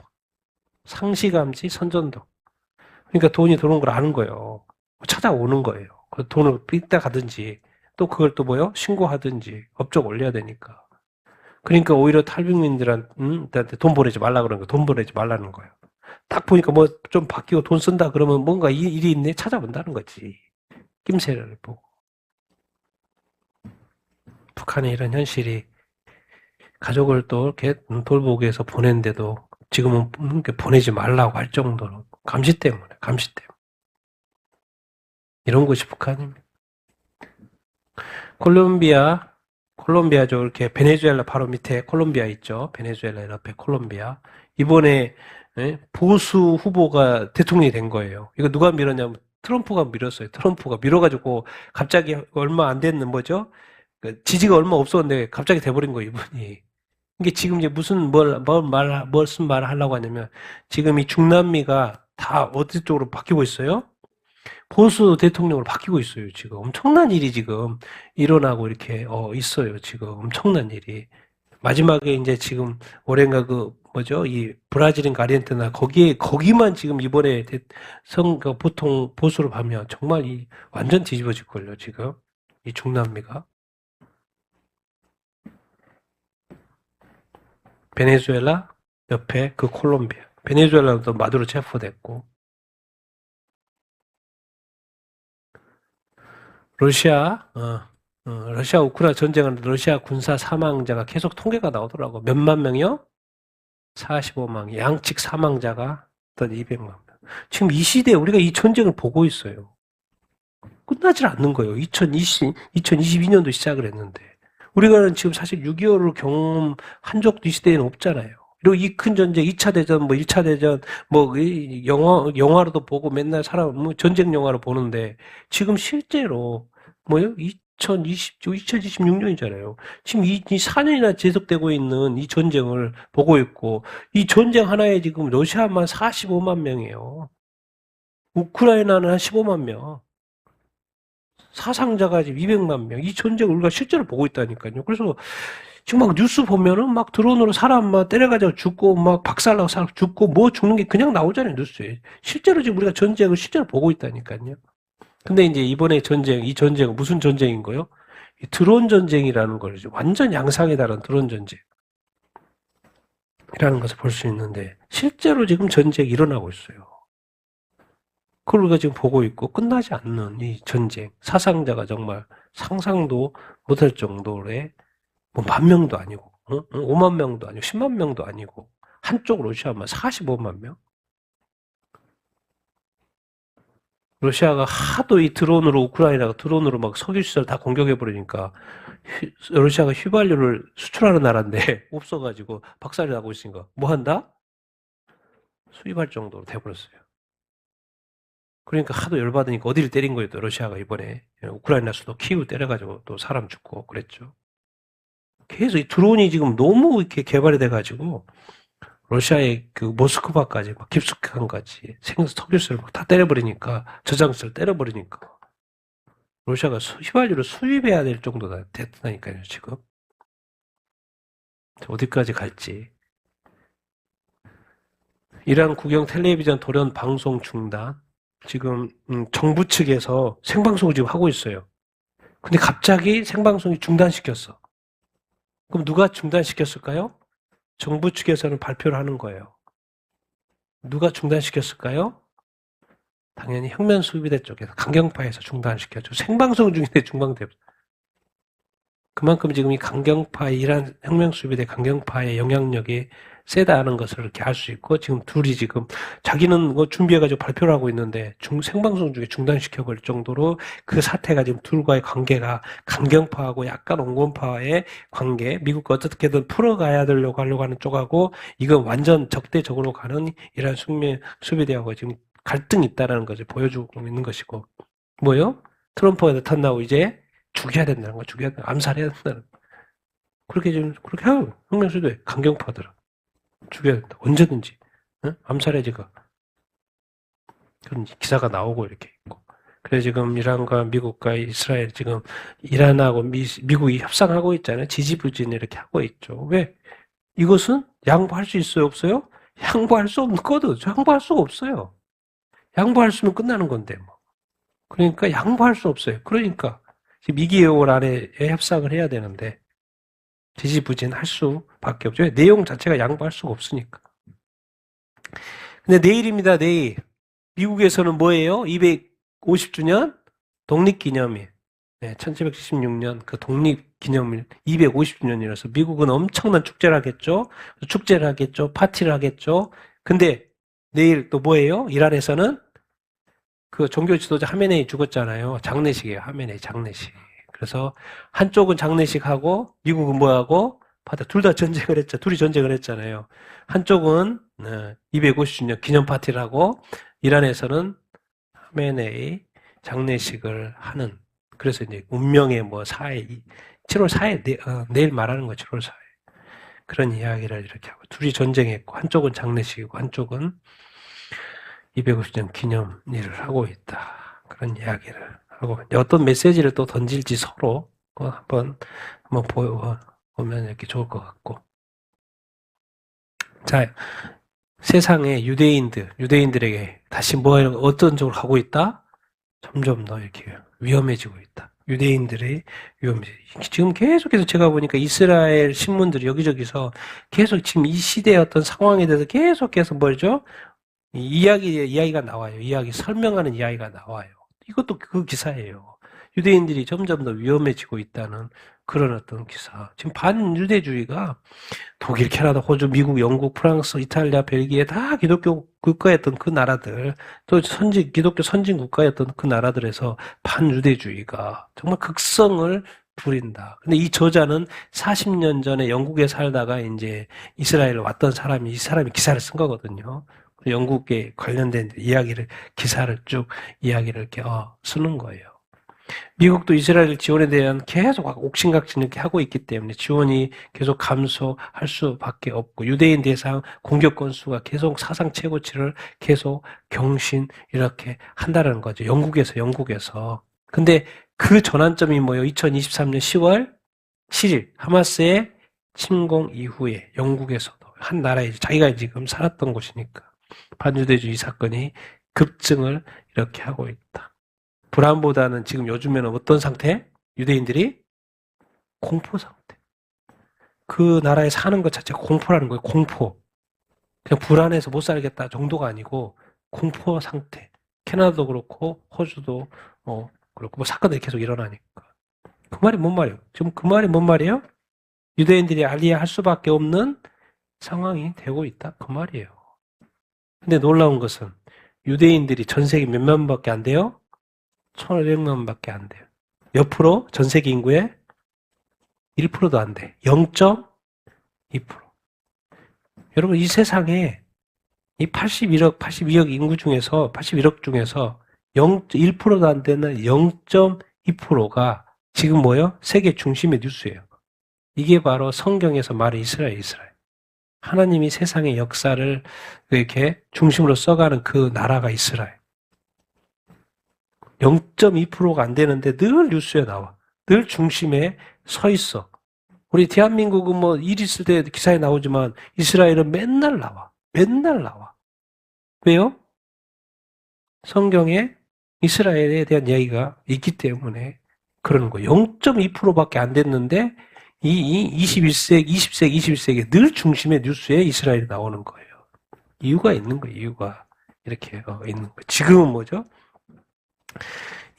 상시감시, 선전도. 그러니까 돈이 들어온 걸 아는 거예요. 찾아오는 거예요. 그 돈을 삐다 가든지, 또 그걸 또 뭐요? 신고하든지, 업적 올려야 되니까. 그러니까 오히려 탈북민들한테 돈 보내지 말라 그러는 거예요. 돈 보내지 말라는 거예요. 딱 보니까 뭐 좀 바뀌고 돈 쓴다 그러면 뭔가 일이 있네 찾아본다는 거지. 낌새를 보고. 북한의 이런 현실이 가족을 또 이렇게 돌보기 위해서 보낸데도 지금은 보내지 말라고 할 정도로 감시 때문에. 이런 곳이 북한입니다. 콜롬비아죠. 이렇게 베네수엘라 바로 밑에 콜롬비아 있죠. 베네수엘라 옆에 콜롬비아. 이번에 보수 후보가 대통령이 된 거예요. 이거 누가 밀었냐면 트럼프가 밀었어요. 트럼프가 밀어가지고 갑자기 얼마 안 됐는 뭐죠? 지지가 얼마 없었는데 갑자기 돼버린 거예요, 이분이. 이게 지금 이제 무슨 무슨 말을 하려고 하냐면 지금 이 중남미가 다 어디 쪽으로 바뀌고 있어요? 보수 대통령으로 바뀌고 있어요, 지금. 엄청난 일이 지금 일어나고 이렇게, 있어요, 지금. 엄청난 일이. 마지막에 이제 지금 올해인가 이 브라질인가 아르헨티나 거기만 지금 이번에 보통 보수로 가면 정말 완전 뒤집어질걸요, 지금. 이 중남미가. 베네수엘라 옆에 그 콜롬비아. 베네수엘라도 마두로 체포됐고. 러시아 우크라이나 전쟁은 러시아 군사 사망자가 계속 통계가 나오더라고. 몇만 명이요? 45만. 양측 사망자가 어떤 200만 명. 지금 이 시대에 우리가 이 전쟁을 보고 있어요. 끝나질 않는 거예요. 2022년도 시작을 했는데. 우리가 지금 사실 6.25를 경험한 적도 이 시대에는 없잖아요. 그리고 이 큰 전쟁, 2차 대전, 1차 대전, 영화로도 보고 맨날 전쟁 영화로 보는데, 지금 실제로, 2026년이잖아요. 지금 이 4년이나 지속되고 있는 이 전쟁을 보고 있고, 이 전쟁 하나에 지금 러시아만 45만 명이에요. 우크라이나는 한 15만 명. 사상자가 지금 200만 명. 이 전쟁을 우리가 실제로 보고 있다니까요. 그래서 지금 막 뉴스 보면은 막 드론으로 사람 막 때려가지고 죽고 막 박살나고 사람 죽고 뭐 죽는 게 그냥 나오잖아요, 뉴스에. 실제로 지금 우리가 전쟁을 실제로 보고 있다니까요. 근데 이제 이번에 이 전쟁은 무슨 전쟁인 거요? 이 드론 전쟁이라는 걸 완전 양상에 다른 드론 전쟁이라는 것을 볼 수 있는데 실제로 지금 전쟁이 일어나고 있어요. 그걸 우리가 지금 보고 있고 끝나지 않는 이 전쟁, 사상자가 정말 상상도 못할 정도의 뭐 10,000명도 아니고 5만 명도 아니고 10만 명도 아니고 한쪽 러시아만 45만 명? 러시아가 하도 이 우크라이나가 드론으로 막 석유시설 다 공격해버리니까 러시아가 휘발유를 수출하는 나라인데 없어가지고 박살이 나고 있으니까 뭐 한다? 수입할 정도로 돼버렸어요. 그러니까 하도 열받으니까 어디를 때린 거예요, 또 러시아가 이번에. 우크라이나 수도 키우 때려가지고 또 사람 죽고 그랬죠. 계속 이 드론이 지금 너무 이렇게 개발이 돼가지고 러시아의 그 모스크바까지 막 깊숙한 까지 석유수를 막 다 때려버리니까 저장소를 때려버리니까 러시아가 휘발유를 수입해야 될 정도가 됐다니까요, 지금. 어디까지 갈지. 이란 국영 텔레비전 돌연 방송 중단. 지금 정부 측에서 생방송을 지금 하고 있어요. 근데 갑자기 생방송이 중단시켰어. 그럼 누가 중단시켰을까요? 정부 측에서는 발표를 하는 거예요. 누가 중단시켰을까요? 당연히 혁명수비대 쪽에서 강경파에서 중단시켰죠. 생방송 중인데 중단돼. 그만큼 지금 이 강경파, 이란 혁명수비대 강경파의 영향력이 세다는 것을 이렇게 알 수 있고, 지금 둘이 지금 자기는 뭐 준비해가지고 발표를 하고 있는데 생방송 중에 중단시켜버릴 정도로 그 사태가 지금 둘과의 관계가 강경파하고 약간 온건파의 관계, 미국과 어떻게든 풀어가야 되려고 하려고 하는 쪽하고, 이건 완전 적대적으로 가는 이란 수비대하고 지금 갈등이 있다는 것을 보여주고 있는 것이고, 뭐요? 트럼프가 나타나고 이제 죽여야 된다는 거, 죽여야 된다, 암살해야 된다는 거. 그렇게 좀, 그렇게 하고, 혁명수도에 강경파들은. 죽여야 된다. 언제든지. 응? 암살해지가. 그런 기사가 나오고 이렇게 있고. 그래서 지금 이란과 미국과 이스라엘 지금 이란하고 미국이 협상하고 있잖아요. 지지부진 이렇게 하고 있죠. 왜? 이것은 양보할 수 있어요? 없어요? 양보할 수 없거든. 양보할 수가 없어요. 양보할 수는 끝나는 건데, 뭐. 그러니까 양보할 수 없어요. 그러니까. 지금 2개월 안에 협상을 해야 되는데, 지지부진할 수밖에 없죠. 내용 자체가 양보할 수가 없으니까. 근데 내일입니다, 내일. 미국에서는 뭐예요? 250주년 독립기념일. 네, 1776년 그 독립기념일 250주년이라서 미국은 엄청난 축제를 하겠죠. 축제를 하겠죠. 파티를 하겠죠. 근데 내일 또 뭐예요? 이란에서는 그 종교 지도자 하메네이 죽었잖아요. 장례식이에요. 하메네이 장례식. 그래서 한쪽은 장례식하고 미국은 뭐하고 둘 다 전쟁을 했죠. 둘이 전쟁을 했잖아요. 한쪽은 250주년 기념 파티를 하고 이란에서는 하메네이 장례식을 하는. 그래서 이제 운명의 뭐 7월 4일 내일 말하는 거 7월 4일. 그런 이야기를 이렇게 하고 둘이 전쟁했고 한쪽은 장례식이고 한쪽은 250주년 기념일을 하고 있다. 그런 이야기를 하고 어떤 메시지를 또 던질지 서로 한번 보면 이렇게 좋을 것 같고. 자, 세상에 유대인들에게 다시 어떤 쪽으로 가고 있다? 점점 더 이렇게 위험해지고 있다. 유대인들의 지금 계속해서 제가 보니까 이스라엘 신문들이 여기저기서 계속 지금 이 시대의 어떤 상황에 대해서 계속해서 뭐죠? 이야기가 나와요. 설명하는 이야기가 나와요. 이것도 그 기사예요. 유대인들이 점점 더 위험해지고 있다는 그런 어떤 기사. 지금 반유대주의가 독일, 캐나다, 호주, 미국, 영국, 프랑스, 이탈리아, 벨기에 다 기독교 국가였던 그 나라들, 또 기독교 선진 국가였던 그 나라들에서 반유대주의가 정말 극성을 부린다. 근데 이 저자는 40년 전에 영국에 살다가 이제 이스라엘에 왔던 사람이 이 사람이 기사를 쓴 거거든요. 영국에 관련된 기사를 쭉 이야기를 이렇게 쓰는 거예요. 미국도 이스라엘 지원에 대한 계속 옥신각신 이렇게 하고 있기 때문에 지원이 계속 감소할 수밖에 없고 유대인 대상 공격 건수가 계속 사상 최고치를 계속 경신 이렇게 한다는 거죠. 영국에서. 근데 그 전환점이 뭐예요? 2023년 10월 7일 하마스의 침공 이후에 영국에서도 한 나라에 자기가 지금 살았던 곳이니까 반유대주의 사건이 급증을 이렇게 하고 있다. 불안보다는 지금 요즘에는 어떤 상태? 유대인들이 공포 상태. 그 나라에 사는 것 자체가 공포라는 거예요. 공포. 그냥 불안해서 못 살겠다 정도가 아니고 공포 상태. 캐나다도 그렇고 호주도 그렇고 뭐 사건들이 계속 일어나니까. 그 말이 뭔 말이에요? 지금 그 말이 뭔 말이에요? 유대인들이 알리할 수밖에 없는 상황이 되고 있다. 그 말이에요. 근데 놀라운 것은 유대인들이 전 세계 몇 명밖에 안 돼요? 1,500명밖에 안 돼요. 몇 프로? 전 세계 인구의 1%도 안 돼. 0.2%. 여러분 이 세상에 이 82억 인구 중에서 81억 중에서 1%도 안 되는 0.2%가 지금 뭐예요? 세계 중심의 뉴스예요. 이게 바로 성경에서 말하는 이스라엘. 하나님이 세상의 역사를 이렇게 중심으로 써가는 그 나라가 이스라엘. 0.2%가 안 되는데 늘 뉴스에 나와. 늘 중심에 서 있어. 우리 대한민국은 뭐 일 있을 때 기사에 나오지만 이스라엘은 맨날 나와. 맨날 나와. 왜요? 성경에 이스라엘에 대한 이야기가 있기 때문에 그러는 거예요. 0.2%밖에 안 됐는데 이 21세기, 20세기, 21세기 늘 중심의 뉴스에 이스라엘이 나오는 거예요. 이유가 있는 거예요. 이유가 이렇게 있는 거예요. 지금은 뭐죠?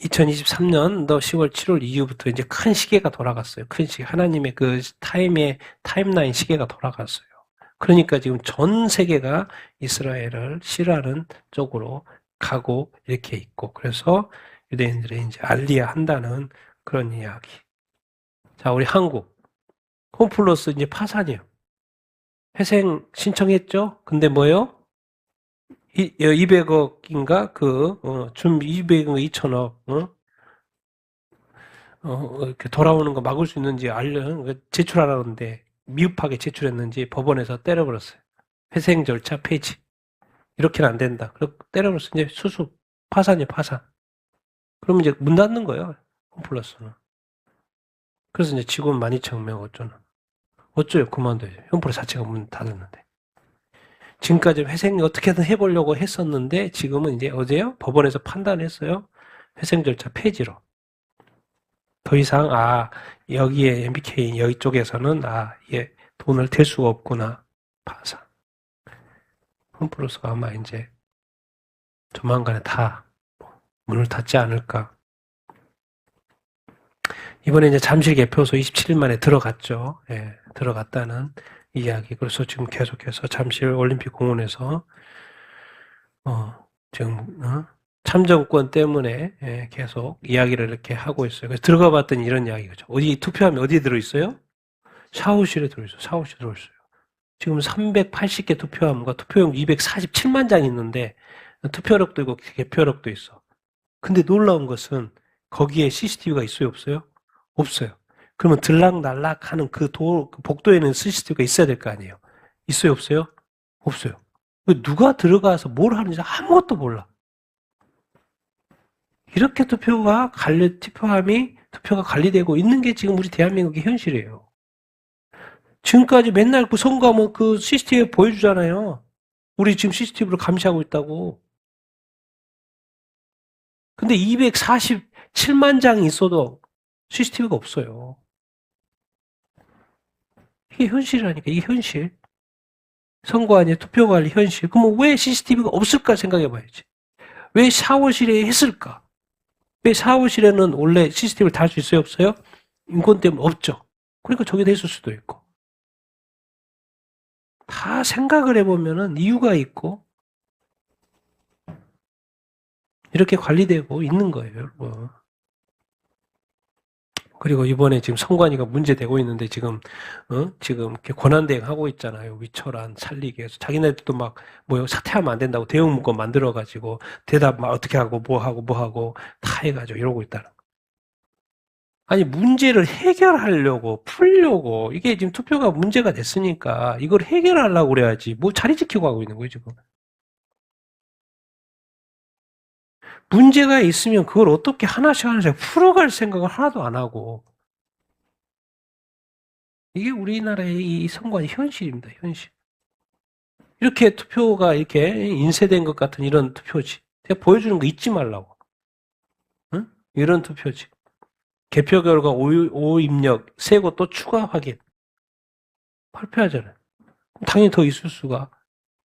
2023년도 10월 7월 이후부터 이제 큰 시계가 돌아갔어요. 큰 시계. 하나님의 그 타임라인 시계가 돌아갔어요. 그러니까 지금 전 세계가 이스라엘을 싫어하는 쪽으로 가고 이렇게 있고, 그래서 유대인들이 이제 알리야 한다는 그런 이야기. 자, 우리 한국. 홈플러스 이제 파산이에요. 회생 신청했죠? 근데 뭐요? 200억인가? 준 200억, 2천억, 이렇게 돌아오는 거 막을 수 있는지 제출하라는데 미흡하게 제출했는지 법원에서 때려버렸어요. 회생 절차 폐지. 이렇게는 안 된다. 그리고 때려버렸어. 이제 수습. 파산이에요, 파산. 그러면 이제 문 닫는 거예요. 홈플러스는. 그래서 이제 직원 12,000명 어쩌요? 그만둬야죠. 홈플러스 자체가 문 닫았는데. 지금까지 회생 어떻게든 해보려고 했었는데 지금은 이제 어제요? 법원에서 판단했어요. 회생 절차 폐지로. 더 이상 여기에 MBK 여기 쪽에서는 이게 돈을 댈 수가 없구나. 파산. 홈플러스가 아마 이제 조만간에 다 문을 닫지 않을까. 이번에 이제 잠실 개표소 27일 만에 들어갔죠. 예, 들어갔다는 이야기. 그래서 지금 계속해서 잠실 올림픽 공원에서 지금 참정권 때문에 계속 이야기를 이렇게 하고 있어요. 그래서 들어가 봤더니 이런 이야기죠. 어디 투표하면 어디에 들어있어요? 샤워실에 들어있어요. 샤워실에 들어있어요. 지금 380개 투표함과 투표용 247만 장 있는데 투표력도 있고 개표력도 있어. 근데 놀라운 것은 거기에 CCTV가 있어요, 없어요? 없어요. 그러면 들락날락 하는 그 복도에는 CCTV가 있어야 될 거 아니에요. 있어요, 없어요? 없어요. 누가 들어가서 뭘 하는지 아무것도 몰라. 이렇게 투표가 관리되고 있는 게 지금 우리 대한민국의 현실이에요. 지금까지 맨날 그 선거하면 그 CCTV 보여주잖아요. 우리 지금 CCTV로 감시하고 있다고. 근데 247만 장이 있어도 CCTV가 없어요. 이게 현실이라니까, 이게 현실. 선거 아니에요, 투표 관리 현실. 그럼 왜 CCTV가 없을까 생각해 봐야지. 왜 샤워실에 했을까? 왜 샤워실에는 원래 CCTV를 달 수 있어요, 없어요? 인권 때문에 없죠. 그러니까 저기다 했을 수도 있고. 다 생각을 해보면은 이유가 있고, 이렇게 관리되고 있는 거예요, 여러분. 그리고 이번에 지금 선관위가 문제되고 있는데 지금 이렇게 권한대행하고 있잖아요. 위철안 살리기 위해서. 자기네들도 막 사퇴하면 안 된다고 대응 문건 만들어가지고 대답 막 어떻게 하고 뭐 하고 다 해가지고 이러고 있다는 거. 아니 문제를 해결하려고 풀려고 이게 지금 투표가 문제가 됐으니까 이걸 해결하려고 그래야지 뭐 자리 지키고 하고 있는 거예요 지금. 문제가 있으면 그걸 어떻게 하나씩 풀어갈 생각을 하나도 안 하고 이게 우리나라의 이 선관위 현실입니다. 현실. 이렇게 투표가 이렇게 인쇄된 것 같은 이런 투표지. 제가 보여주는 거 잊지 말라고. 응? 이런 투표지. 개표 결과 오입력 세고 또 추가 확인. 발표하잖아요. 당연히 더 있을 수가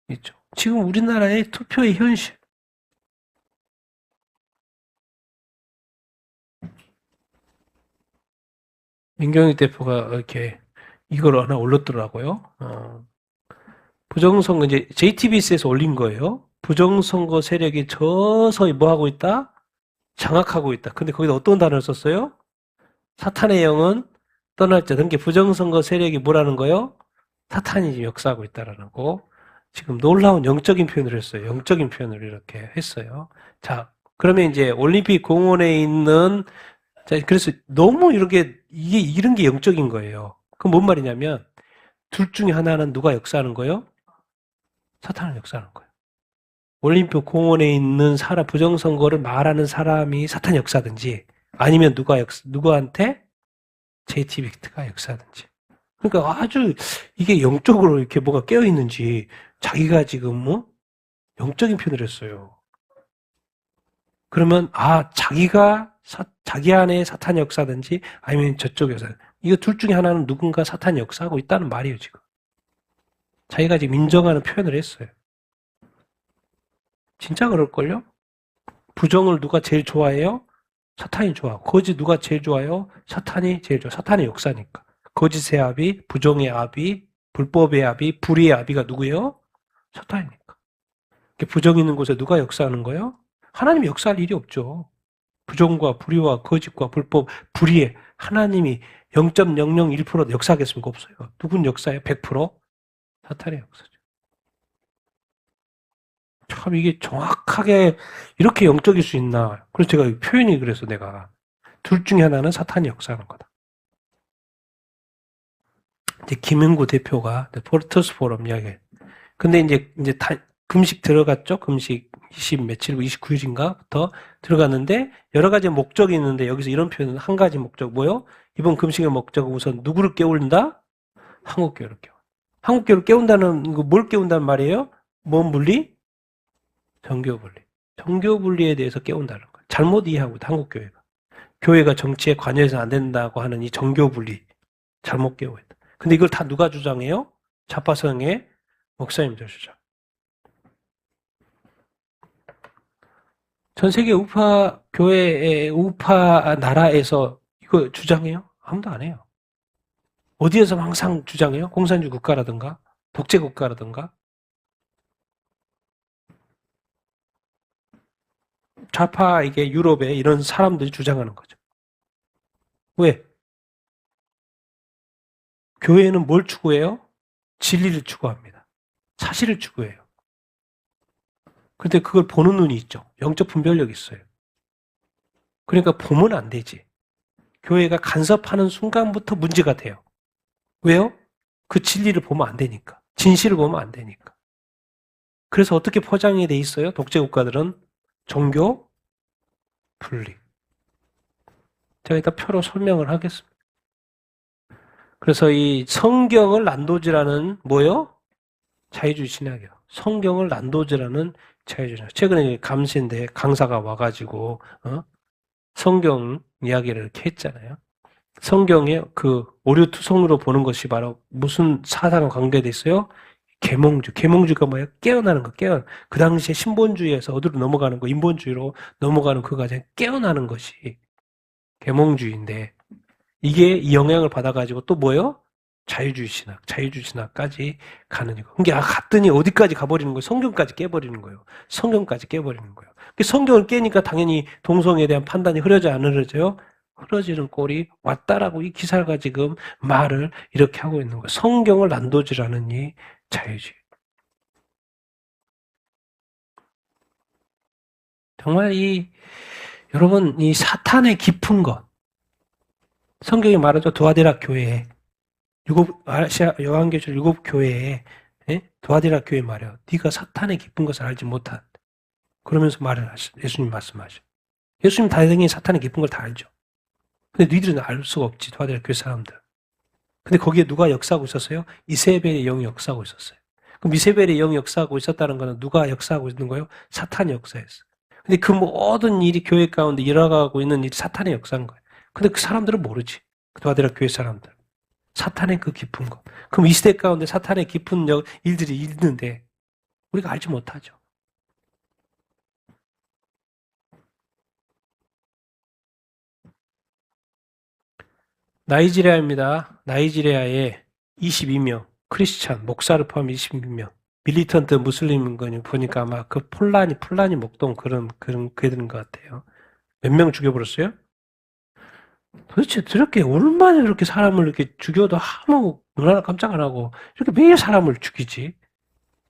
있죠. 지금 우리나라의 투표의 현실. 민경희 대표가 이렇게 이걸 하나 올렸더라고요. 부정선거 이제 JTBC에서 올린 거예요. 부정선거 세력이 서서히 뭐 하고 있다? 장악하고 있다. 근데 거기다 어떤 단어를 썼어요? 사탄의 영은 떠날 자 등게 부정선거 세력이 뭐라는 거요? 사탄이 지금 역사하고 있다라는 거. 지금 놀라운 영적인 표현을 했어요. 영적인 표현을 이렇게 했어요. 자, 그러면 이제 올림픽 공원에 있는 자, 그래서 너무 이런 게 영적인 거예요. 그럼 뭔 말이냐면 둘 중에 하나는 누가 역사하는 거예요? 사탄은 역사하는 거예요. 올림픽 공원에 있는 사람, 부정선거를 말하는 사람이 사탄 역사든지, 아니면 누구한테? JTB가 역사든지. 그러니까 아주 이게 영적으로 이렇게 뭐가 깨어있는지, 자기가 지금 뭐? 영적인 표현을 했어요. 그러면, 자기 안에 사탄 역사든지, 아니면 저쪽 역사. 이거 둘 중에 하나는 누군가 사탄 역사하고 있다는 말이에요, 지금. 자기가 지금 인정하는 표현을 했어요. 진짜 그럴걸요? 부정을 누가 제일 좋아해요? 사탄이 좋아하고. 거짓 누가 제일 좋아해요? 사탄이 제일 좋아. 사탄의 역사니까. 거짓의 아비, 부정의 아비, 불법의 아비, 불의의 아비가 누구예요? 사탄이니까. 부정 있는 곳에 누가 역사하는 거예요? 하나님이 역사할 일이 없죠. 부정과 불의와 거짓과 불법, 불의에 하나님이 0.001% 역사하겠습니까? 없어요. 누군 역사예요? 100%? 사탄의 역사죠. 참 이게 정확하게 이렇게 영적일 수 있나. 그래서 제가 표현이 그래서 내가 둘 중에 하나는 사탄이 역사하는 거다. 이제 김영구 대표가 포르투스 포럼 이야기. 근데 이제 금식 들어갔죠? 금식 20 며칠, 29일인가부터 들어갔는데 여러 가지 목적이 있는데 여기서 이런 표현은 한 가지 목적 뭐요? 이번 금식의 목적은 우선 누구를 깨운다? 한국교회를 깨워. 한국교회를 깨운다는 뭘 깨운다는 말이에요? 뭔 분리? 정교분리. 정교분리에 대해서 깨운다는 거예요. 잘못 이해하고 있다, 한국교회가. 교회가 정치에 관여해서 안 된다고 하는 이 정교분리. 잘못 깨우고 있다. 근데 이걸 다 누가 주장해요? 좌파성의 목사님들 주장. 전 세계 우파 교회의 우파 나라에서 이거 주장해요? 아무도 안 해요. 어디에서 항상 주장해요? 공산주의 국가라든가 독재 국가라든가 좌파 이게 유럽에 이런 사람들이 주장하는 거죠. 왜? 교회는 뭘 추구해요? 진리를 추구합니다. 사실을 추구해요. 그런데 그걸 보는 눈이 있죠. 영적 분별력이 있어요. 그러니까 보면 안 되지. 교회가 간섭하는 순간부터 문제가 돼요. 왜요? 그 진리를 보면 안 되니까. 진실을 보면 안 되니까. 그래서 어떻게 포장이 돼 있어요? 독재 국가들은 종교 분리. 제가 이따 표로 설명을 하겠습니다. 그래서 이 성경을 난도질하는 뭐요? 자유주의 신학이요. 성경을 난도질하는 자유주의 신학. 최근에 감시인데 강사가 와가지고 성경 이야기를 이렇게 했잖아요. 성경에 그 오류투성으로 보는 것이 바로 무슨 사상과 관계돼 있어요? 계몽주. 계몽주가 뭐예요? 깨어나는 거, 그 당시에 신본주의에서 어디로 넘어가는 거, 인본주의로 넘어가는 그 과정, 깨어나는 것이 계몽주의인데, 이게 이 영향을 받아가지고 또 뭐예요? 자유주의 신학까지 가는 거. 그게 갔더니 어디까지 가버리는 거예요? 성경까지 깨버리는 거예요. 성경까지 깨버리는 거예요. 성경을 깨니까 당연히 동성애에 대한 판단이 흐려져 안 흐려져요? 흐려지는 꼴이 왔다라고 이 기사가 지금 말을 이렇게 하고 있는 거예요. 성경을 난도질하는 이 자유주의. 정말 여러분, 이 사탄의 깊은 것. 성경이 말하죠. 도아디라 교회에. 아시아 요한계시록 7교회에 도아디라 교회 말이요. 네가 사탄의 깊은 것을 알지 못한. 그러면서 말을 하시. 예수님 말씀하셔. 예수님 다행히 사탄의 깊은 걸 다 알죠. 근데 너희들은 알 수가 없지. 도아디라 교회 사람들. 근데 거기에 누가 역사하고 있었어요? 이세벨의 영이 역사하고 있었어요. 그럼 이세벨의 영이 역사하고 있었다는 거는 누가 역사하고 있는 거예요? 사탄이 역사했어요. 근데 그 모든 일이 교회 가운데 일어나고 있는 일이 사탄의 역사인 거예요. 근데 그 사람들은 모르지. 도아디라 교회 사람들. 사탄의 그 깊은 것. 그럼 이 시대 가운데 사탄의 깊은 일들이 있는데 우리가 알지 못하죠. 나이지리아입니다. 나이지리아에 22명, 크리스찬, 목사를 포함 22명, 밀리턴트 무슬림인 거니 보니까 아마 그 플라니 목동 그런 그들인 것 같아요. 몇 명 죽여버렸어요? 도대체 저렇게 얼마나 이렇게 사람을 이렇게 죽여도 아무 눈 하나 깜짝 안 하고 이렇게 매일 사람을 죽이지?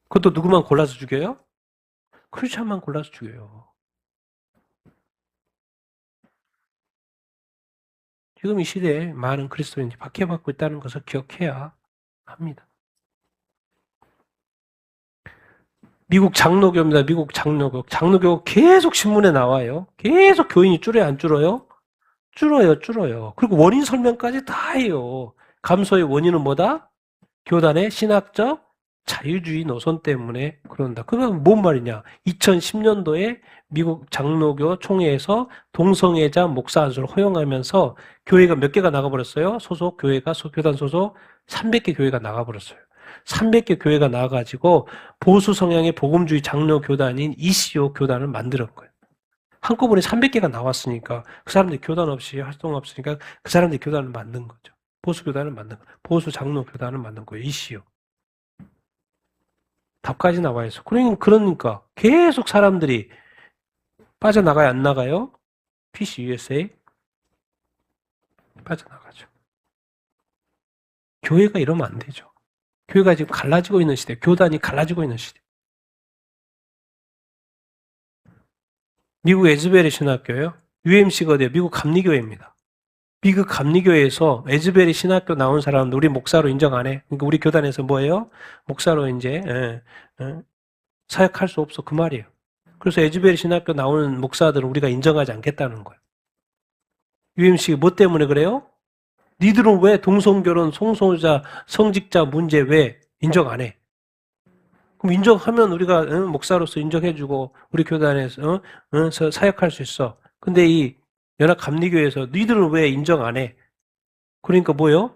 그것도 누구만 골라서 죽여요? 크리스찬만 골라서 죽여요. 지금 이 시대에 많은 그리스도인이 박해받고 있다는 것을 기억해야 합니다. 미국 장로교입니다. 미국 장로교. 장로교 계속 신문에 나와요. 계속 교인이 줄어요, 안 줄어요? 줄어요. 그리고 원인 설명까지 다 해요. 감소의 원인은 뭐다? 교단의 신학적 자유주의 노선 때문에 그런다. 그건 뭔 말이냐? 2010년도에 미국 장로교 총회에서 동성애자 목사 안수를 허용하면서 교회가 몇 개가 나가버렸어요? 소속 교회가, 교단 소속 300개 교회가 나가버렸어요. 300개 교회가 나와가지고 보수 성향의 복음주의 장로 교단인 ECO 교단을 만드는 거예요. 한꺼번에 300개가 나왔으니까 그 사람들이 교단 없이 활동 없으니까 그 사람들이 교단을 만든 거죠. 보수 교단을 만든 거예요. 보수 장로 교단을 만든 거예요. ECO. 답까지 나와 있어. 그러니까 계속 사람들이 빠져나가요, 안 나가요? PC USA 빠져나가죠. 교회가 이러면 안 되죠. 교회가 지금 갈라지고 있는 시대, 교단이 갈라지고 있는 시대. 미국 에즈베리 신학교요. UMC가 어디예요? 미국 감리교회입니다. 미국 감리교회에서 에즈베리 신학교 나온 사람은 우리 목사로 인정 안 해. 그러니까 우리 교단에서 뭐예요? 목사로 이제 사역할 수 없어. 그 말이에요. 그래서 에즈베리 신학교 나오는 목사들은 우리가 인정하지 않겠다는 거예요. UMC 뭐 때문에 그래요? 니들은 왜 동성결혼, 성소유자, 성직자 문제 왜 인정 안 해? 그럼 인정하면 우리가 목사로서 인정해주고 우리 교단에서 사역할 수 있어. 근데 이 연합감리교회에서 니들은 왜 인정 안 해? 그러니까 뭐요?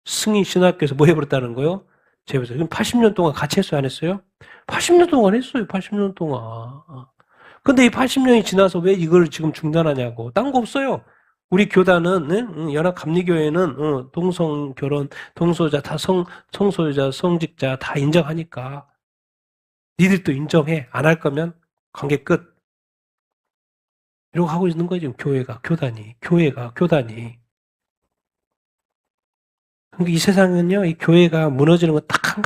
승인 신학교에서 뭐 해버렸다는 거요? 제에서 그럼 80년 동안 같이 했어요, 안 했어요? 80년 동안 했어요, 80년 동안. 근데 이 80년이 지나서 왜 이걸 지금 중단하냐고. 딴 거 없어요. 우리 교단은 연합감리교회는 동성결혼, 동소자 다 성소유자, 성직자 다 인정하니까 니들도 인정해. 안 할 거면 관계 끝. 이러고 하고 있는 거지, 지금 교회가, 교단이. 그러니까 이 세상은요, 이 교회가 무너지는 건 딱 한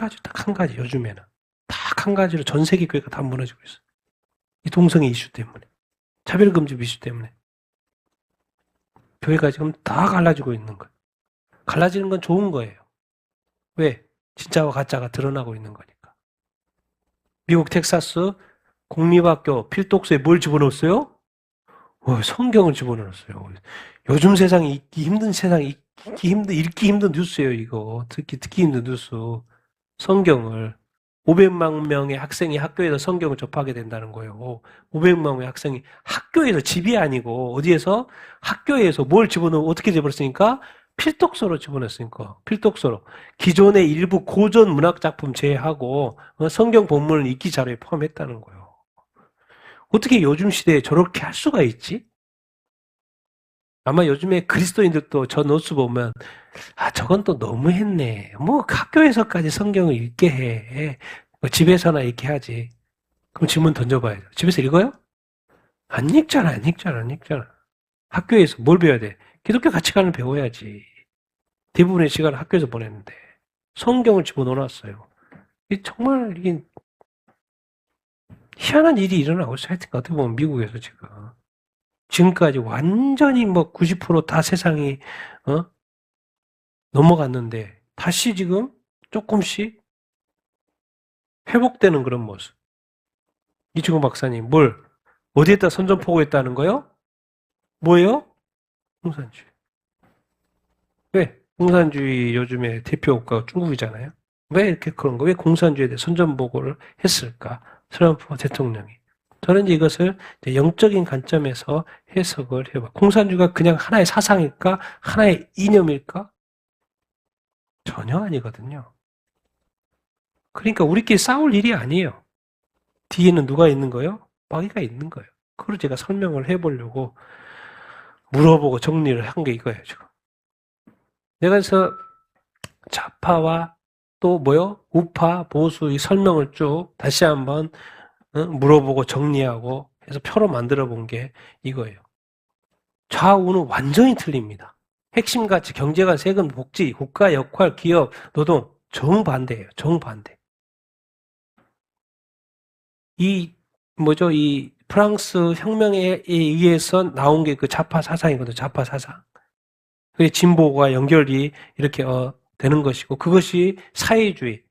가지, 요즘에는. 딱 한 가지로 전 세계 교회가 다 무너지고 있어. 이 동성애 이슈 때문에. 차별금지 이슈 때문에. 교회가 지금 다 갈라지고 있는 거예요. 갈라지는 건 좋은 거예요. 왜? 진짜와 가짜가 드러나고 있는 거니까. 미국 텍사스 공립학교 필독서에 뭘 집어넣었어요? 성경을 집어넣었어요. 요즘 세상에 읽기 힘든 뉴스예요, 이거. 듣기 힘든 뉴스. 성경을. 500만 명의 학생이 학교에서 성경을 접하게 된다는 거예요. 500만 명의 학생이 학교에서, 집이 아니고 어디에서? 학교에서 뭘 집어넣어? 어떻게 집어넣었으니까? 필독서로 집어넣었으니까. 필독서로. 기존의 일부 고전 문학 작품 제외하고 성경 본문을 읽기 자료에 포함했다는 거예요. 어떻게 요즘 시대에 저렇게 할 수가 있지? 아마 요즘에 그리스도인들도 저 노트 보면 저건 또 너무했네. 뭐 학교에서까지 성경을 읽게 해. 뭐 집에서나 읽게 하지. 그럼 질문 던져봐야죠. 집에서 읽어요? 안 읽잖아. 학교에서 뭘 배워야 돼? 기독교 가치관을 배워야지. 대부분의 시간을 학교에서 보냈는데 성경을 집어넣어놨어요. 정말 이게 희한한 일이 일어나고 있어요. 하여튼 어떻게 보면 미국에서 지금까지 완전히 뭐 90%다 세상이 넘어갔는데 다시 지금 조금씩 회복되는 그런 모습. 이충호 박사님 어디에다 선전포고했다는 거요? 뭐예요? 공산주의. 왜? 공산주의 요즘에 대표 국가가 중국이잖아요. 왜 이렇게 그런 거? 왜 공산주의에 대해 선전보고를 했을까? 트럼프 대통령이. 저는 이것을 영적인 관점에서 해석을 해봐. 공산주의가 그냥 하나의 사상일까? 하나의 이념일까? 전혀 아니거든요. 그러니까 우리끼리 싸울 일이 아니에요. 뒤에는 누가 있는 거예요? 마귀가 있는 거예요. 그걸 제가 설명을 해보려고 물어보고 정리를 한 게 이거예요, 지금. 내가 그래서 좌파와 또 우파, 보수 이 설명을 쭉 다시 한번 물어보고 정리하고 해서 표로 만들어 본 게 이거예요. 좌우는 완전히 틀립니다. 핵심 가치, 경제관, 세금, 복지, 국가 역할, 기업, 노동 정반대예요. 정반대. 이 프랑스 혁명에 의해서 나온 게 그 좌파 사상이거든요. 좌파 사상. 그게 진보가 연결이 이렇게 되는 것이고 그것이 사회주의.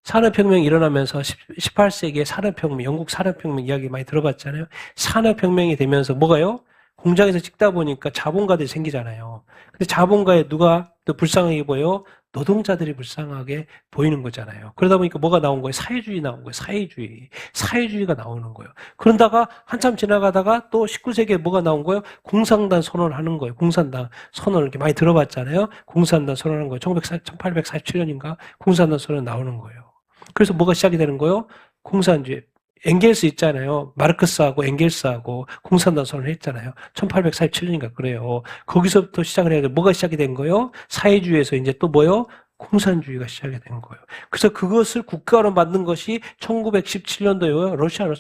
산업혁명이 일어나면서 18세기에 산업혁명, 영국 산업혁명 이야기 많이 들어봤잖아요. 산업혁명이 되면서 뭐가요? 공장에서 찍다 보니까 자본가들이 생기잖아요. 근데 자본가에 누가 또 불쌍하게 보여? 노동자들이 불쌍하게 보이는 거잖아요. 그러다 보니까 뭐가 나온 거예요? 사회주의 나온 거예요. 사회주의. 사회주의가 나오는 거예요. 그러다가 한참 지나가다가 또 19세기에 뭐가 나온 거예요? 공산당 선언을 하는 거예요. 공산당 선언을 이렇게 많이 들어봤잖아요. 공산당 선언한 거예요. 1847년인가? 공산당 선언 나오는 거예요. 그래서 뭐가 시작이 되는 거예요? 공산주의. 엥겔스 있잖아요. 마르크스하고 엥겔스하고 공산당 선언을 했잖아요. 1847년인가 그래요. 거기서부터 시작을 해야 돼. 뭐가 시작이 된 거예요? 사회주의에서 이제 또 뭐요? 공산주의가 시작이 된 거예요. 그래서 그것을 국가로 만든 것이 1917년도에요. 러시아로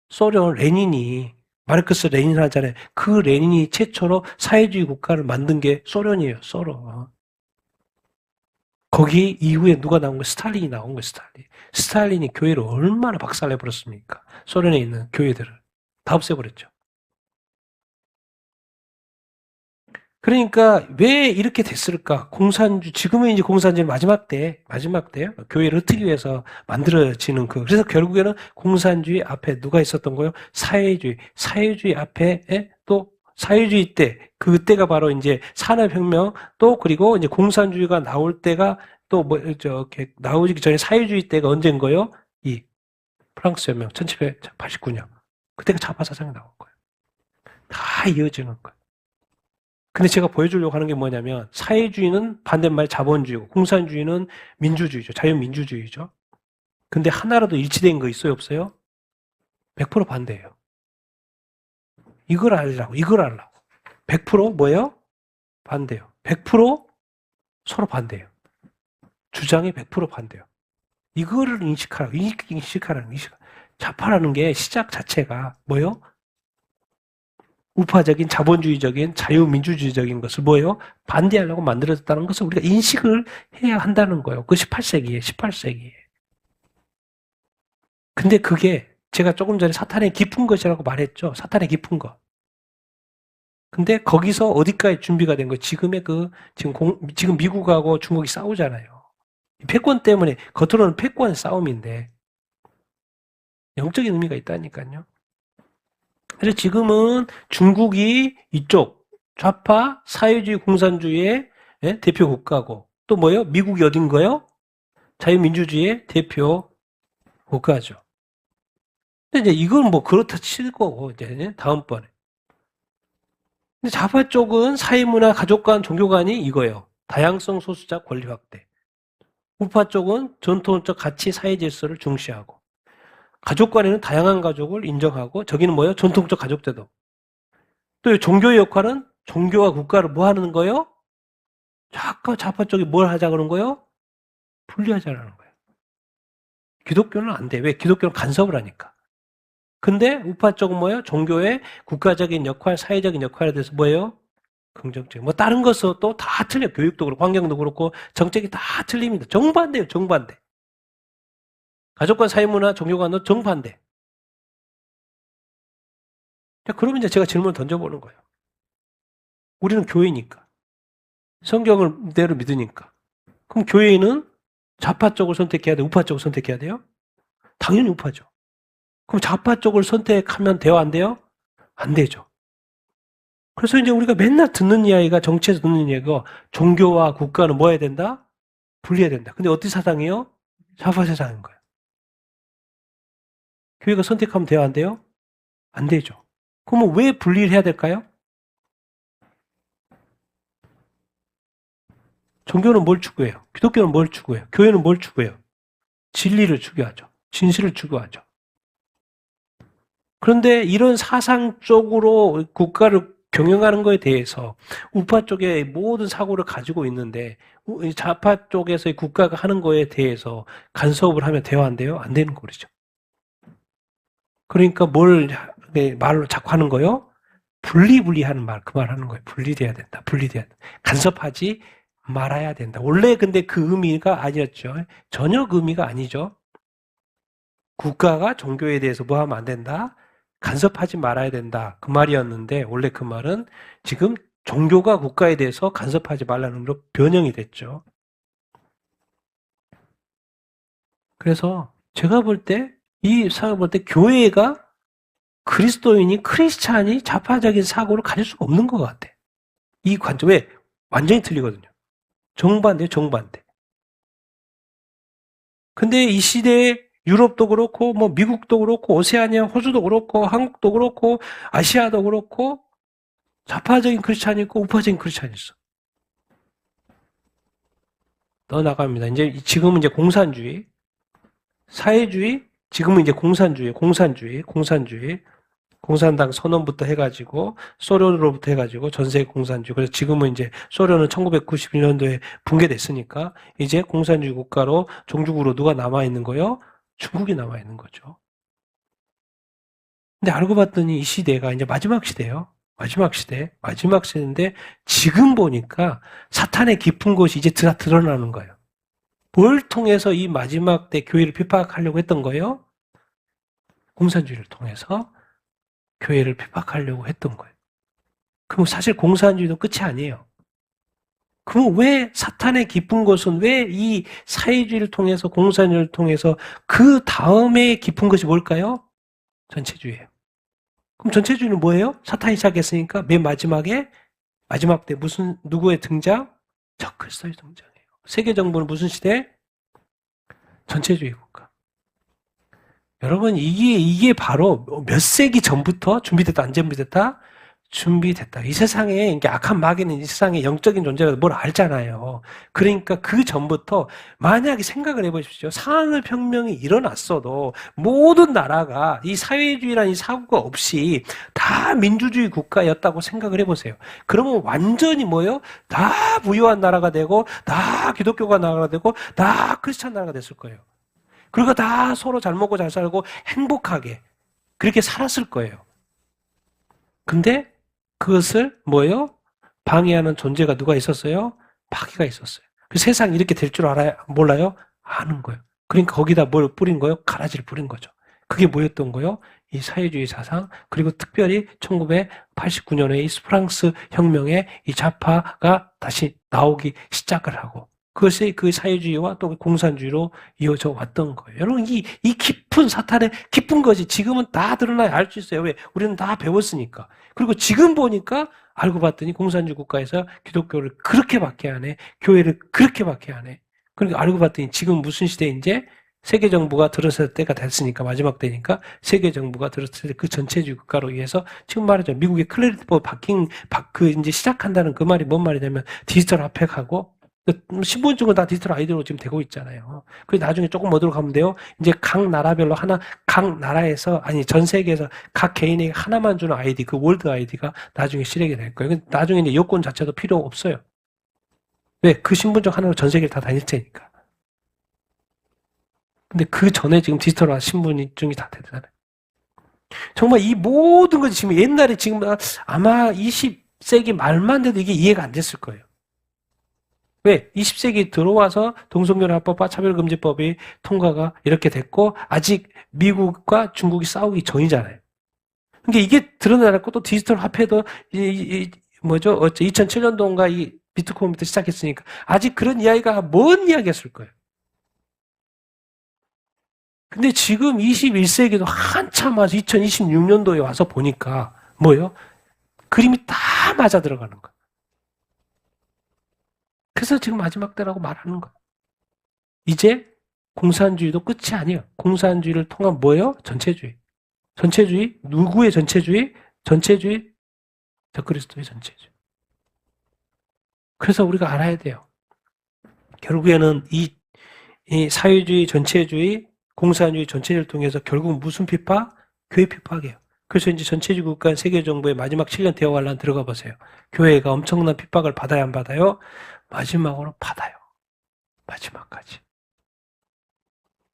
소련 레닌이 마르크스 레닌 하잖아요. 그 레닌이 최초로 사회주의 국가를 만든 게 소련이에요. 소련. 거기 이후에 누가 나온 거예요? 스탈린이 나온 거예요. 스탈린이 교회를 얼마나 박살내버렸습니까? 소련에 있는 교회들을 다 없애버렸죠. 그러니까 왜 이렇게 됐을까? 지금은 이제 공산주의 마지막 때요. 교회를 흩트기 위해서 만들어지는 그래서 결국에는 공산주의 앞에 누가 있었던 거예요? 사회주의 앞에 또 사회주의 때, 그때가 바로 이제 산업혁명, 또 그리고 이제 공산주의가 나올 때가 또 나오기 전에 사회주의 때가 언제인 거예요? 이 프랑스 혁명, 1789년. 그때가 좌파사상이 나온 거예요. 다 이어지는 거예요. 근데 제가 보여주려고 하는 게 뭐냐면, 사회주의는 반대말 자본주의고, 공산주의는 민주주의죠. 자유민주주의죠. 근데 하나라도 일치된 거 있어요, 없어요? 100% 반대예요. 이걸 알라고. 100% 뭐예요? 반대요. 100% 서로 반대예요. 주장이 100% 반대요. 이거를 인식하라는. 좌파라는 게 시작 자체가 뭐예요? 우파적인 자본주의적인 자유민주주의적인 것을 뭐예요? 반대하려고 만들어졌다는 것을 우리가 인식을 해야 한다는 거예요. 그 18세기에. 근데 그게 제가 조금 전에 사탄의 깊은 것이라고 말했죠. 사탄의 깊은 것. 근데 거기서 어디까지 준비가 된 거예요? 지금 미국하고 중국이 싸우잖아요. 패권 때문에, 겉으로는 패권 싸움인데, 영적인 의미가 있다니까요. 그래서 지금은 중국이 이쪽 좌파 사회주의 공산주의의 대표 국가고, 또 뭐예요? 미국이 어딘 거예요? 자유민주주의의 대표 국가죠. 근데 이제 이건 뭐 그렇다 칠 거고, 이제 다음번에. 근데 좌파 쪽은 사회문화, 가족관, 종교관이 이거예요. 다양성 소수자 권리 확대. 우파 쪽은 전통적 가치 사회 질서를 중시하고, 가족관에는 다양한 가족을 인정하고, 저기는 뭐예요? 전통적 가족제도. 또 종교의 역할은 종교와 국가를 뭐 하는 거예요? 좌파 쪽이 뭘 하자 그런 거예요? 분리하자라는 거예요. 기독교는 안 돼. 왜? 기독교는 간섭을 하니까. 근데 우파 쪽은 뭐예요? 종교의 국가적인 역할, 사회적인 역할에 대해서 뭐예요? 긍정적. 뭐 다른 것도 또 다 틀려. 교육도 그렇고 환경도 그렇고 정책이 다 틀립니다. 정반대예요. 정반대. 가족관, 사회문화, 종교관도 정반대. 그러면 이제 제가 질문을 던져보는 거예요. 우리는 교회니까. 성경을 그대로 믿으니까. 그럼 교회는 좌파 쪽을 선택해야 돼? 우파 쪽을 선택해야 돼요? 당연히 우파죠. 그럼 좌파 쪽을 선택하면 돼요? 안 돼요? 안 되죠. 그래서 이제 우리가 맨날 듣는 이야기가, 정치에서 듣는 이야기가, 종교와 국가는 뭐 해야 된다? 분리해야 된다. 근데 어떤 사상이에요? 좌파 세상인 거예요. 교회가 선택하면 돼요? 안 돼요? 안 되죠. 그러면 왜 분리를 해야 될까요? 종교는 뭘 추구해요? 기독교는 뭘 추구해요? 교회는 뭘 추구해요? 진리를 추구하죠. 진실을 추구하죠. 그런데 이런 사상적으로 국가를 경영하는 거에 대해서 우파 쪽의 모든 사고를 가지고 있는데 좌파 쪽에서의 국가가 하는 거에 대해서 간섭을 하면 돼요? 안 돼요? 안 되는 거죠. 그러니까 말로 자꾸 하는 거요? 분리하는 말, 그 말 하는 거예요. 분리돼야 된다. 간섭하지 말아야 된다. 원래 근데 그 의미가 아니었죠. 전혀 그 의미가 아니죠. 국가가 종교에 대해서 뭐 하면 안 된다? 간섭하지 말아야 된다. 그 말이었는데 원래 그 말은 지금 종교가 국가에 대해서 간섭하지 말라는 걸로 변형이 됐죠. 그래서 제가 볼 때, 이 사회 볼 때 교회가 그리스도인이 크리스찬이 좌파적인 사고를 가질 수가 없는 것 같아. 이 관점에 완전히 틀리거든요. 정반대예요, 정반대. 근데 이 시대에 유럽도 그렇고, 뭐 미국도 그렇고, 오세아니아, 호주도 그렇고, 한국도 그렇고, 아시아도 그렇고, 좌파적인 크리스찬이 있고, 우파적인 크리스찬이 있어. 더 나갑니다. 이제 지금은 이제 공산주의, 사회주의, 지금은 이제 공산주의. 공산당 선언부터 해가지고 소련으로부터 해가지고 전세계 공산주의. 그래서 지금은 이제 소련은 1991년도에 붕괴됐으니까 이제 공산주의 국가로 종주국으로 누가 남아 있는 거요? 중국이 남아 있는 거죠. 근데 알고 봤더니 이 시대가 이제 마지막 시대예요. 마지막 시대인데 지금 보니까 사탄의 깊은 곳이 이제 드러나는 거예요. 뭘 통해서 이 마지막 때 교회를 핍박하려고 했던 거예요? 공산주의를 통해서 교회를 핍박하려고 했던 거예요. 그럼 사실 공산주의도 끝이 아니에요. 그럼 왜 사탄의 깊은 곳은 왜 이 사회주의를 통해서 공산주의를 통해서 그 다음에 깊은 것이 뭘까요? 전체주의예요. 그럼 전체주의는 뭐예요? 사탄이 시작했으니까 맨 마지막에 마지막 때 무슨 누구의 등장? 적그리스도의 등장이에요. 세계 정부는 무슨 시대? 전체주의 국가. 여러분 이게 바로 몇 세기 전부터 준비됐다 안 준비됐다? 준비됐다. 이 세상에 이게 악한 마귀는 이 세상에 영적인 존재라도 뭘 알잖아요. 그러니까 그 전부터 만약에 생각을 해보십시오. 산업혁명이 일어났어도 모든 나라가 이 사회주의라는 이 사고가 없이 다 민주주의 국가였다고 생각을 해보세요. 그러면 완전히 뭐예요? 다 부유한 나라가 되고 다 기독교가 나라가 되고 다 크리스찬 나라가 됐을 거예요. 그리고 다 서로 잘 먹고 잘 살고 행복하게 그렇게 살았을 거예요. 근데 그것을 뭐예요? 방해하는 존재가 누가 있었어요? 마귀가 있었어요. 그 세상이 이렇게 될 줄 알아요? 몰라요? 아는 거예요. 그러니까 거기다 뭘 뿌린 거예요? 가라지를 뿌린 거죠. 그게 뭐였던 거예요? 이 사회주의 사상, 그리고 특별히 1989년에 이 프랑스 혁명에 이 좌파가 다시 나오기 시작을 하고, 그것이 그 사회주의와 또 공산주의로 이어져 왔던 거예요. 여러분, 이 깊은 사탄의 깊은 것이 지금은 다 드러나야 알 수 있어요. 왜? 우리는 다 배웠으니까. 그리고 지금 보니까 알고 봤더니 공산주의 국가에서 기독교를 그렇게밖에 안 해. 교회를 그렇게밖에 안 해. 그러니까 알고 봤더니 지금 무슨 시대인지 세계 정부가 들어설 때가 됐으니까 마지막 때니까 세계 정부가 들어설 때 그 전체주의 국가로 위해서 지금 말하죠. 미국의 클래리티법 그 이제 시작한다는 그 말이 뭔 말이냐면 디지털 화폐하고 신분증은 다 디지털 아이디로 지금 되고 있잖아요. 그리고 나중에 조금 어디로 가면 돼요? 이제 각 나라별로 각 나라에서, 아니, 전 세계에서 각 개인에게 하나만 주는 아이디, 그 월드 아이디가 나중에 실행이 될 거예요. 나중에 이제 여권 자체도 필요 없어요. 왜? 그 신분증 하나로 전 세계를 다 다닐 테니까. 근데 그 전에 지금 디지털화 신분증이 다 되잖아요. 정말 이 모든 것이 지금 옛날에 지금 아마 20세기 말만 돼도 이게 이해가 안 됐을 거예요. 왜? 20세기 들어와서 동성결합법과 차별금지법이 통과가 이렇게 됐고 아직 미국과 중국이 싸우기 전이잖아요. 그러니까 이게 드러나고 또 디지털 화폐도 뭐죠? 2007년도인가 이 비트코인부터 시작했으니까 아직 그런 이야기가 먼 이야기였을 거예요. 근데 지금 21세기도 한참 와서 2026년도에 와서 보니까 뭐예요? 그림이 다 맞아 들어가는 거예요. 그래서 지금 마지막 때라고 말하는 거예요. 이제 공산주의도 끝이 아니에요. 공산주의를 통한 뭐예요? 전체주의. 전체주의? 누구의 전체주의? 전체주의? 적그리스도의 전체주의. 그래서 우리가 알아야 돼요. 결국에는 이 사회주의, 전체주의, 공산주의 전체주의를 통해서 결국 무슨 핍박? 교회 핍박이에요. 그래서 이제 전체주의 국가 세계 정부의 마지막 7년 대화 관람 들어가 보세요. 교회가 엄청난 핍박을 받아야 안 받아요? 마지막으로 받아요. 마지막까지.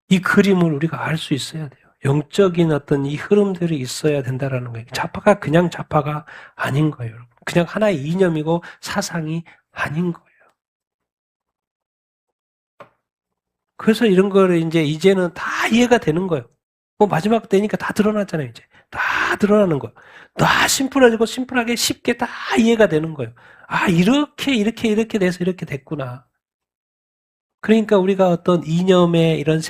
이 그림을 우리가 알 수 있어야 돼요. 영적인 어떤 이 흐름들이 있어야 된다라는 거예요. 좌파가 그냥 좌파가 아닌 거예요. 그냥 하나의 이념이고 사상이 아닌 거예요. 그래서 이런 거를 이제는 다 이해가 되는 거예요. 뭐 마지막 때니까 다 드러났잖아요, 이제. 다 드러나는 거예요. 다 심플해지고 심플하게 쉽게 다 이해가 되는 거예요. 아, 이렇게 돼서 이렇게 됐구나. 그러니까 우리가 어떤 이념에 이런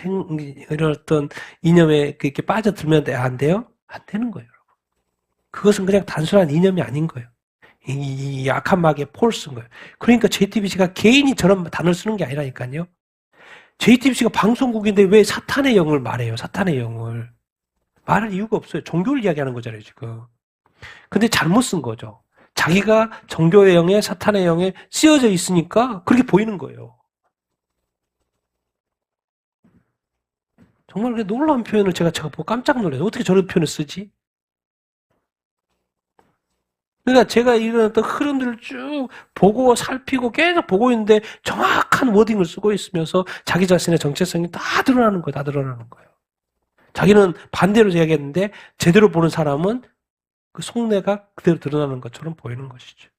어떤 이념에 그렇게 빠져들면 안 돼요? 안 되는 거예요. 그것은 그냥 단순한 이념이 아닌 거예요. 이 약한 마귀의 폴스인 거예요. 그러니까 JTBC가 개인이 저런 단어를 쓰는 게 아니라니까요. JTBC가 방송국인데 왜 사탄의 영을 말해요? 사탄의 영을. 말할 이유가 없어요. 종교를 이야기하는 거잖아요, 지금. 근데 잘못 쓴 거죠. 자기가 종교의 영에 사탄의 영에 쓰여져 있으니까 그렇게 보이는 거예요. 정말 놀라운 표현을 제가 보고 깜짝 놀라요. 어떻게 저런 표현을 쓰지? 그러니까 제가 이런 어떤 흐름들을 쭉 보고 살피고 계속 보고 있는데 정확한 워딩을 쓰고 있으면서 자기 자신의 정체성이 다 드러나는 거예요. 다 드러나는 거예요. 자기는 반대로 이야기했는데 제대로 보는 사람은 그 속내가 그대로 드러나는 것처럼 보이는 것이죠.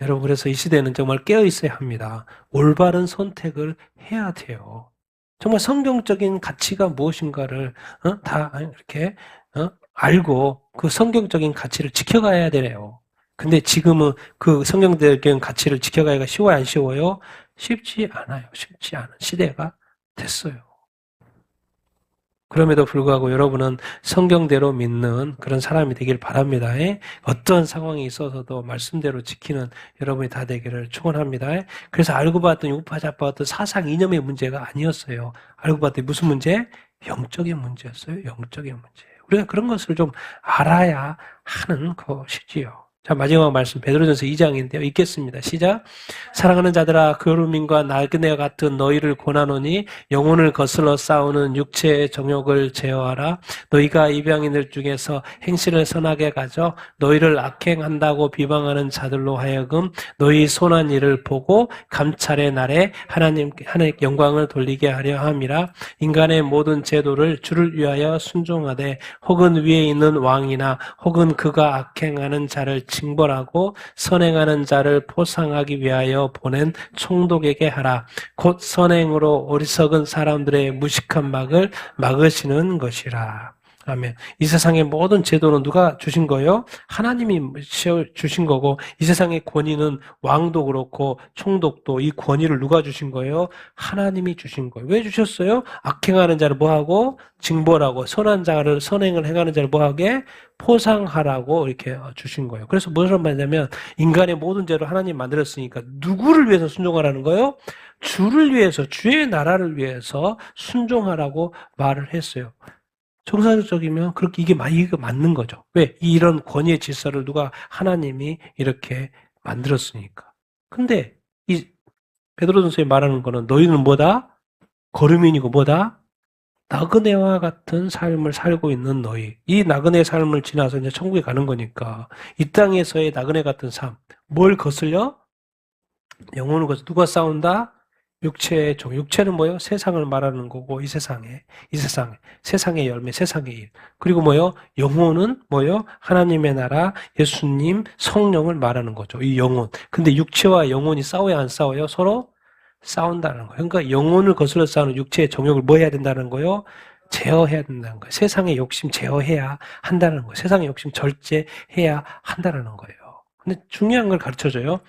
여러분, 그래서 이 시대는 정말 깨어 있어야 합니다. 올바른 선택을 해야 돼요. 정말 성경적인 가치가 무엇인가를 다 이렇게 알고 그 성경적인 가치를 지켜가야 되네요. 근데 지금은 그 성경적인 가치를 지켜가기가 쉬워요, 안 쉬워요? 쉽지 않아요. 쉽지 않은 시대가 됐어요. 그럼에도 불구하고 여러분은 성경대로 믿는 그런 사람이 되길 바랍니다. 어떤 상황이 있어서도 말씀대로 지키는 여러분이 다 되기를 축원합니다. 그래서 알고 봤더니 우파좌파 어떤 사상 이념의 문제가 아니었어요. 알고 봤더니 무슨 문제? 영적인 문제였어요. 영적인 문제. 우리가 그런 것을 좀 알아야 하는 것이지요. 자, 마지막 말씀 베드로전서 2장인데요. 읽겠습니다. 시작. 사랑하는 자들아, 거루민과 나그네와 같은 너희를 권하노니 영혼을 거슬러 싸우는 육체의 정욕을 제어하라. 너희가 이방인들 중에서 행실을 선하게 가져 너희를 악행한다고 비방하는 자들로 하여금 너희 선한 일을 보고 감찰의 날에 하나님 영광을 돌리게 하려 함이라. 인간의 모든 제도를 주를 위하여 순종하되 혹은 위에 있는 왕이나 혹은 그가 악행하는 자를 징벌하고 선행하는 자를 포상하기 위하여 보낸 총독에게 하라. 곧 선행으로 어리석은 사람들의 무식한 막을 막으시는 것이라. 아멘. 이 세상의 모든 제도는 누가 주신 거예요? 하나님이 주신 거고, 이 세상의 권위는 왕도 그렇고 총독도 이 권위를 누가 주신 거예요? 하나님이 주신 거예요. 왜 주셨어요? 악행하는 자를 뭐하고? 징벌하고, 선한 자를 선행을 행하는 자를 뭐하게? 포상하라고 이렇게 주신 거예요. 그래서 무슨 말이냐면 인간의 모든 죄로 하나님 만들었으니까 누구를 위해서 순종하라는 거예요? 주를 위해서, 주의 나라를 위해서 순종하라고 말을 했어요. 정상적이면 그렇게 이게 맞는 거죠. 왜? 이런 권위의 질서를 누가 하나님이 이렇게 만들었으니까. 근데 이 베드로전서에 말하는 거는 너희는 뭐다? 거류민이고 뭐다? 나그네와 같은 삶을 살고 있는 너희. 이 나그네 삶을 지나서 이제 천국에 가는 거니까 이 땅에서의 나그네 같은 삶. 뭘 거슬려? 영혼을 거슬려. 누가 싸운다? 육체의 종. 육체는 뭐예요? 세상을 말하는 거고, 세상의 열매, 세상의 일. 그리고 뭐예요? 영혼은 뭐예요? 하나님의 나라, 예수님, 성령을 말하는 거죠. 이 영혼. 근데 육체와 영혼이 싸워야 안 싸워요? 서로 싸운다는 거예요. 그러니까 영혼을 거슬러 싸우는 육체의 정욕을 뭐 해야 된다는 거예요? 제어해야 된다는 거예요. 세상의 욕심 제어해야 한다는 거예요. 세상의 욕심 절제해야 한다는 거예요. 근데 중요한 걸 가르쳐줘요.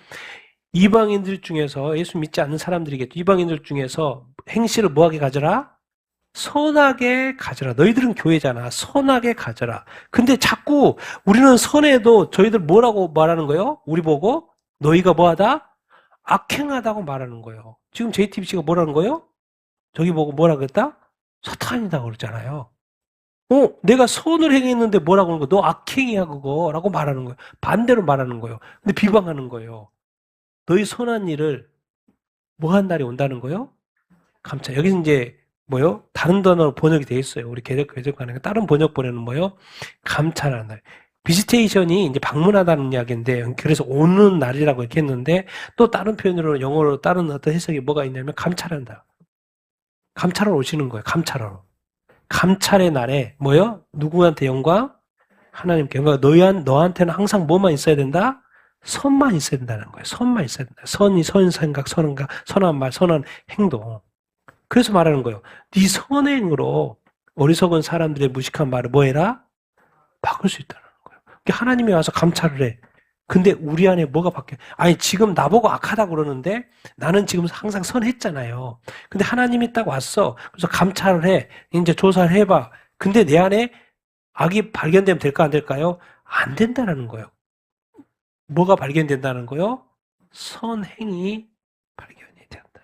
이방인들 중에서 예수 믿지 않는 사람들이겠죠. 이방인들 중에서 행실을 뭐하게 가져라? 선하게 가져라. 너희들은 교회잖아. 선하게 가져라. 근데 자꾸 우리는 선해도 저희들 뭐라고 말하는 거예요? 우리 보고 너희가 뭐하다? 악행하다고 말하는 거예요. 지금 JTBC가 뭐라는 거예요? 저기 보고 뭐라 그랬다? 사탄이다 그러잖아요. 내가 선을 행했는데 뭐라고 하는 거야? 너 악행이야 그거 라고 말하는 거예요. 반대로 말하는 거예요. 근데 비방하는 거예요. 너희 선한 일을 뭐 한 날이 온다는 거예요? 감찰. 여기 이제 뭐요? 다른 단어로 번역이 돼 있어요. 우리 개혁관에 다른 번역본에는 뭐요? 감찰하는 날. 비지테이션이 이제 방문하다는 이야기인데 그래서 오는 날이라고 이렇게 했는데 또 다른 표현으로 영어로 다른 어떤 해석이 뭐가 있냐면 감찰한다. 감찰하러 오시는 거예요. 감찰하러. 감찰의 날에 뭐요? 누구한테 영광? 하나님께 영광. 너한테는 항상 뭐만 있어야 된다? 선만 있어야 된다는 거예요. 선만 있어야 된다. 선한 생각, 선한 말, 선한 행동. 그래서 말하는 거예요. 네 선행으로 어리석은 사람들의 무식한 말을 뭐 해라? 바꿀 수 있다는 거예요. 하나님이 와서 감찰을 해. 근데 우리 안에 뭐가 바뀌어요? 아니, 지금 나보고 악하다고 그러는데 나는 지금 항상 선했잖아요. 근데 하나님이 딱 왔어. 그래서 감찰을 해. 이제 조사를 해봐. 근데 내 안에 악이 발견되면 될까, 안 될까요? 안 된다는 거예요. 뭐가 발견된다는 거요? 선행이 발견이 된다.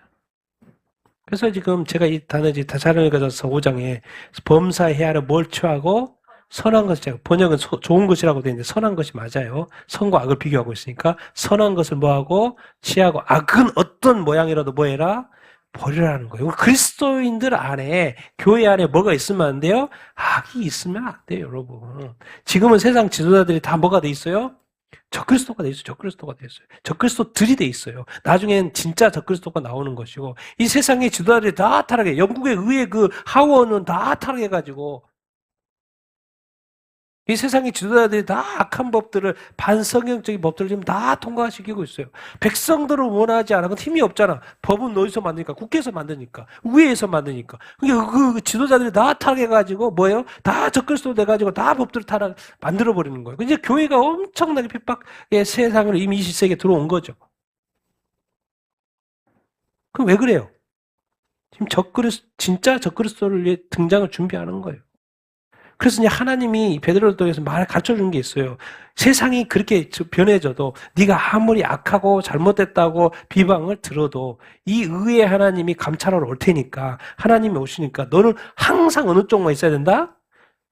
그래서 지금 제가 이 단어지 다사로니가서 5장에 범사해야 하는 뭘 취하고 선한 것을, 제가 번역은 좋은 것이라고 되어 있는데 선한 것이 맞아요. 선과 악을 비교하고 있으니까 선한 것을 뭐하고 취하고 악은 어떤 모양이라도 뭐해라? 버리라는 거예요. 그리스도인들 안에, 교회 안에 뭐가 있으면 안 돼요? 악이 있으면 안 돼요, 여러분. 지금은 세상 지도자들이 다 뭐가 돼 있어요? 적그리스도가 돼 있어요. 적그리스도가 돼 있어요. 적그리스도들이 돼 있어요. 나중엔 진짜 적그리스도가 나오는 것이고, 이 세상의 지도자들이 다 타락해. 영국의 의회 그 하원은 다 타락해가지고, 이 세상의 지도자들이 다 악한 법들을, 반성경적인 법들을 지금 다 통과시키고 있어요. 백성들을 원하지 않아. 그건 힘이 없잖아. 법은 어디서 만드니까? 국회에서 만드니까. 의회에서 만드니까. 그러니까 그 지도자들이 다 타락해가지고, 뭐예요? 다 적그리스도 돼가지고, 다 법들을 만들어버리는 거예요. 이제 교회가 엄청나게 핍박의 세상을 이미 20세기에 들어온 거죠. 그럼 왜 그래요? 지금 진짜 적그리스도를 위해 등장을 준비하는 거예요. 그래서 이제 하나님이 베드로를 통해서 가르쳐 준 게 있어요. 세상이 그렇게 변해져도 네가 아무리 악하고 잘못됐다고 비방을 들어도 이 의의 하나님이 감찰하러 올 테니까, 하나님이 오시니까 너는 항상 어느 쪽만 있어야 된다?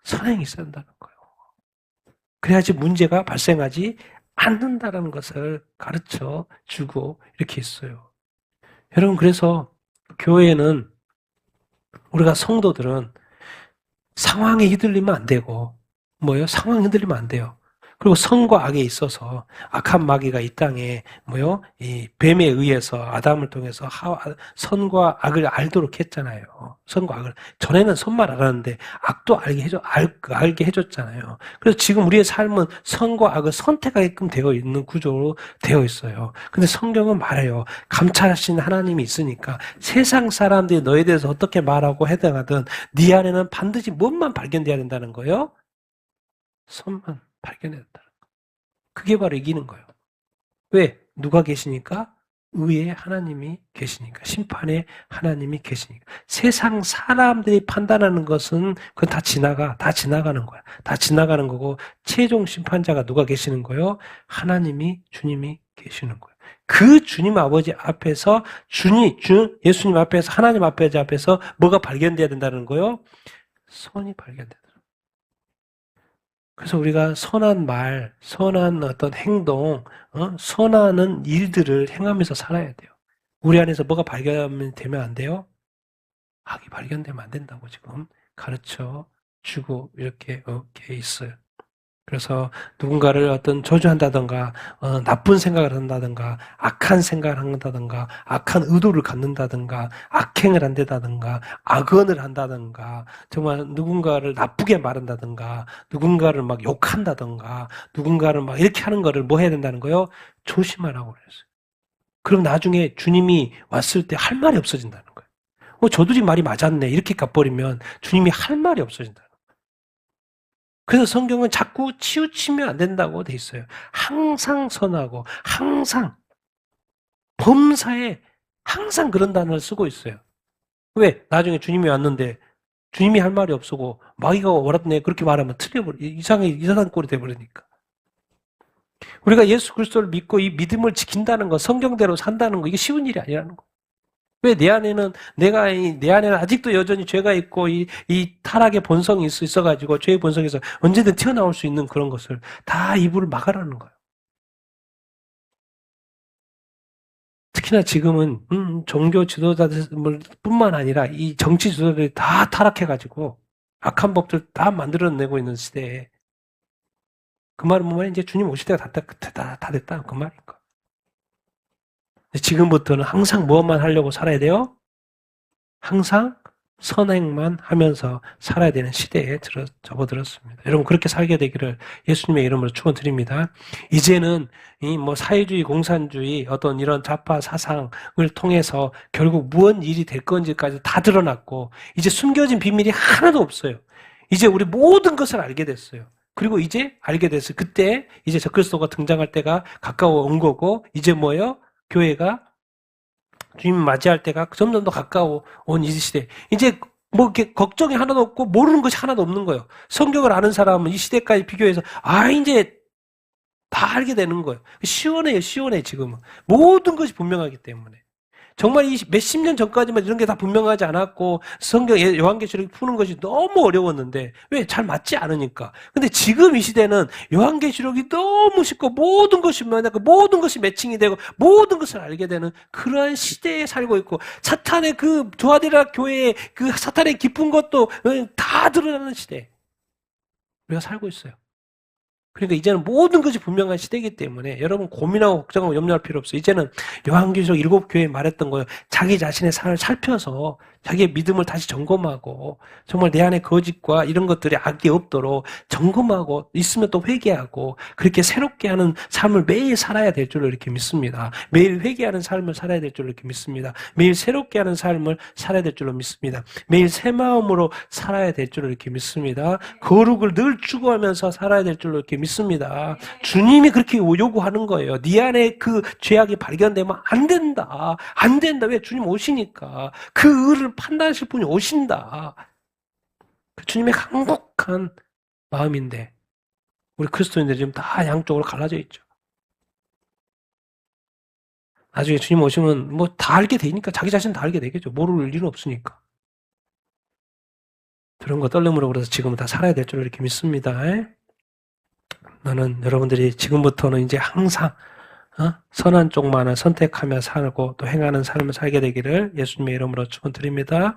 선행이 있어야 된다는 거예요. 그래야지 문제가 발생하지 않는다는 것을 가르쳐 주고 이렇게 있어요. 여러분, 그래서 교회는, 우리가 성도들은 상황에 휘둘리면 안 되고, 뭐요? 상황에 휘둘리면 안 돼요. 그리고 선과 악에 있어서 악한 마귀가 이 땅에 뭐요? 이 뱀에 의해서 아담을 통해서 선과 악을 알도록 했잖아요. 선과 악을. 전에는 선만 알았는데 악도 알게 해줬잖아요. 그래서 지금 우리의 삶은 선과 악을 선택하게끔 되어 있는 구조로 되어 있어요. 근데 성경은 말해요. 감찰하시는 하나님이 있으니까 세상 사람들이 너에 대해서 어떻게 말하고 해당하든 네 안에는 반드시 뭔만 발견돼야 된다는 거예요? 선만 발견해야 된다. 그게 바로 이기는 거예요. 왜? 누가 계시니까? 의의 하나님이 계시니까. 심판의 하나님이 계시니까. 세상 사람들이 판단하는 것은 그건 다 지나가는 거야. 다 지나가는 거고, 최종 심판자가 누가 계시는 거예요? 하나님이, 주님이 계시는 거예요. 그 주님 아버지 앞에서, 예수님 앞에서, 하나님 앞에서 뭐가 발견돼야 된다는 거예요? 선이 발견된다. 그래서 우리가 선한 말, 선한 어떤 행동, 선한 일들을 행하면서 살아야 돼요. 우리 안에서 뭐가 발견되면 안 돼요? 악이 발견되면 안 된다고 지금 가르쳐 주고 이렇게 있어요. 그래서 누군가를 어떤 저주한다든가, 나쁜 생각을 한다든가, 악한 생각을 한다든가, 악한 의도를 갖는다든가, 악행을 한다든가, 악언을 한다든가, 정말 누군가를 나쁘게 말한다든가, 누군가를 막 욕한다든가, 누군가를 막 이렇게 하는 거를 뭐 해야 된다는 거요? 조심하라고 그랬어요. 그럼 나중에 주님이 왔을 때 할 말이 없어진다는 거예요. 저들이 말이 맞았네. 이렇게 가버리면 주님이 할 말이 없어진다. 그래서 성경은 자꾸 치우치면 안 된다고 돼 있어요. 항상 선하고 항상 범사에 항상 그런 단어를 쓰고 있어요. 왜? 나중에 주님이 왔는데 주님이 할 말이 없고 마귀가 와랐네 그렇게 말하면 이상한 꼴이 돼버리니까. 우리가 예수 그리스도를 믿고 이 믿음을 지킨다는 거, 성경대로 산다는 거, 이게 쉬운 일이 아니라는 거. 왜 내 안에는 아직도 여전히 죄가 있고 이 타락의 본성이 있어가지고 죄의 본성에서 언제든 튀어나올 수 있는 그런 것을 다 입을 막으라는 거예요. 특히나 지금은 종교 지도자들뿐만 아니라 이 정치 지도자들이 다 타락해가지고 악한 법들 다 만들어내고 있는 시대에 그 말은 뭐냐, 이제 주님 오실 때가 다 됐다 그 말인가. 지금부터는 항상 무엇만 하려고 살아야 돼요? 항상 선행만 하면서 살아야 되는 시대에 접어들었습니다. 여러분 그렇게 살게 되기를 예수님의 이름으로 축원드립니다. 이제는 이 사회주의, 공산주의 어떤 이런 좌파 사상을 통해서 결국 무슨 일이 될 건지까지 다 드러났고 이제 숨겨진 비밀이 하나도 없어요. 이제 우리 모든 것을 알게 됐어요. 그리고 이제 알게 됐어요. 그때 이제 적그리스도가 등장할 때가 가까워 온 거고, 이제 뭐예요? 교회가 주님 맞이할 때가 점점 더 가까워 온 이 시대. 이제 뭐 이렇게 걱정이 하나도 없고 모르는 것이 하나도 없는 거예요. 성경을 아는 사람은 이 시대까지 비교해서 이제 다 알게 되는 거예요. 시원해요, 시원해 지금은. 모든 것이 분명하기 때문에. 정말 이 몇십 년 전까지만 이런 게 다 분명하지 않았고 성경 요한계시록 푸는 것이 너무 어려웠는데 왜? 잘 맞지 않으니까. 근데 지금 이 시대는 요한계시록이 너무 쉽고 모든 것이 만나고 모든 것이 매칭이 되고 모든 것을 알게 되는 그러한 시대에 살고 있고 사탄의 그 두아디라 교회의 그 사탄의 깊은 것도 다 드러나는 시대 우리가 살고 있어요. 그러니까 이제는 모든 것이 분명한 시대이기 때문에 여러분 고민하고 걱정하고 염려할 필요 없어요. 이제는 요한계시록 7교회에 말했던 거예요. 자기 자신의 삶을 살펴서 자기의 믿음을 다시 점검하고 정말 내 안에 거짓과 이런 것들이 악이 없도록 점검하고 있으면 또 회개하고 그렇게 새롭게 하는 삶을 매일 살아야 될 줄로 이렇게 믿습니다. 매일 회개하는 삶을 살아야 될 줄로 이렇게 믿습니다. 매일 새롭게 하는 삶을 살아야 될 줄로 믿습니다. 매일 새 마음으로 살아야 될 줄로 이렇게 믿습니다. 거룩을 늘 추구하면서 살아야 될 줄로 이렇게 믿습니다. 주님이 그렇게 요구하는 거예요. 네 안에 그 죄악이 발견되면 안 된다. 안 된다. 왜? 주님 오시니까. 그 의를 판단하실 분이 오신다. 그 주님의 강독한 마음인데 우리 그리스도인들이 지금 다 양쪽으로 갈라져 있죠. 나중에 주님 오시면 뭐 다 알게 되니까 자기 자신 다 알게 되겠죠. 모를 일은 없으니까. 그런 거 떨림으로 그래서 지금은 다 살아야 될 줄 이렇게 믿습니다. 나는 여러분들이 지금부터는 이제 항상 선한 쪽만을 선택하며 살고 또 행하는 삶을 살게 되기를 예수님의 이름으로 축원드립니다.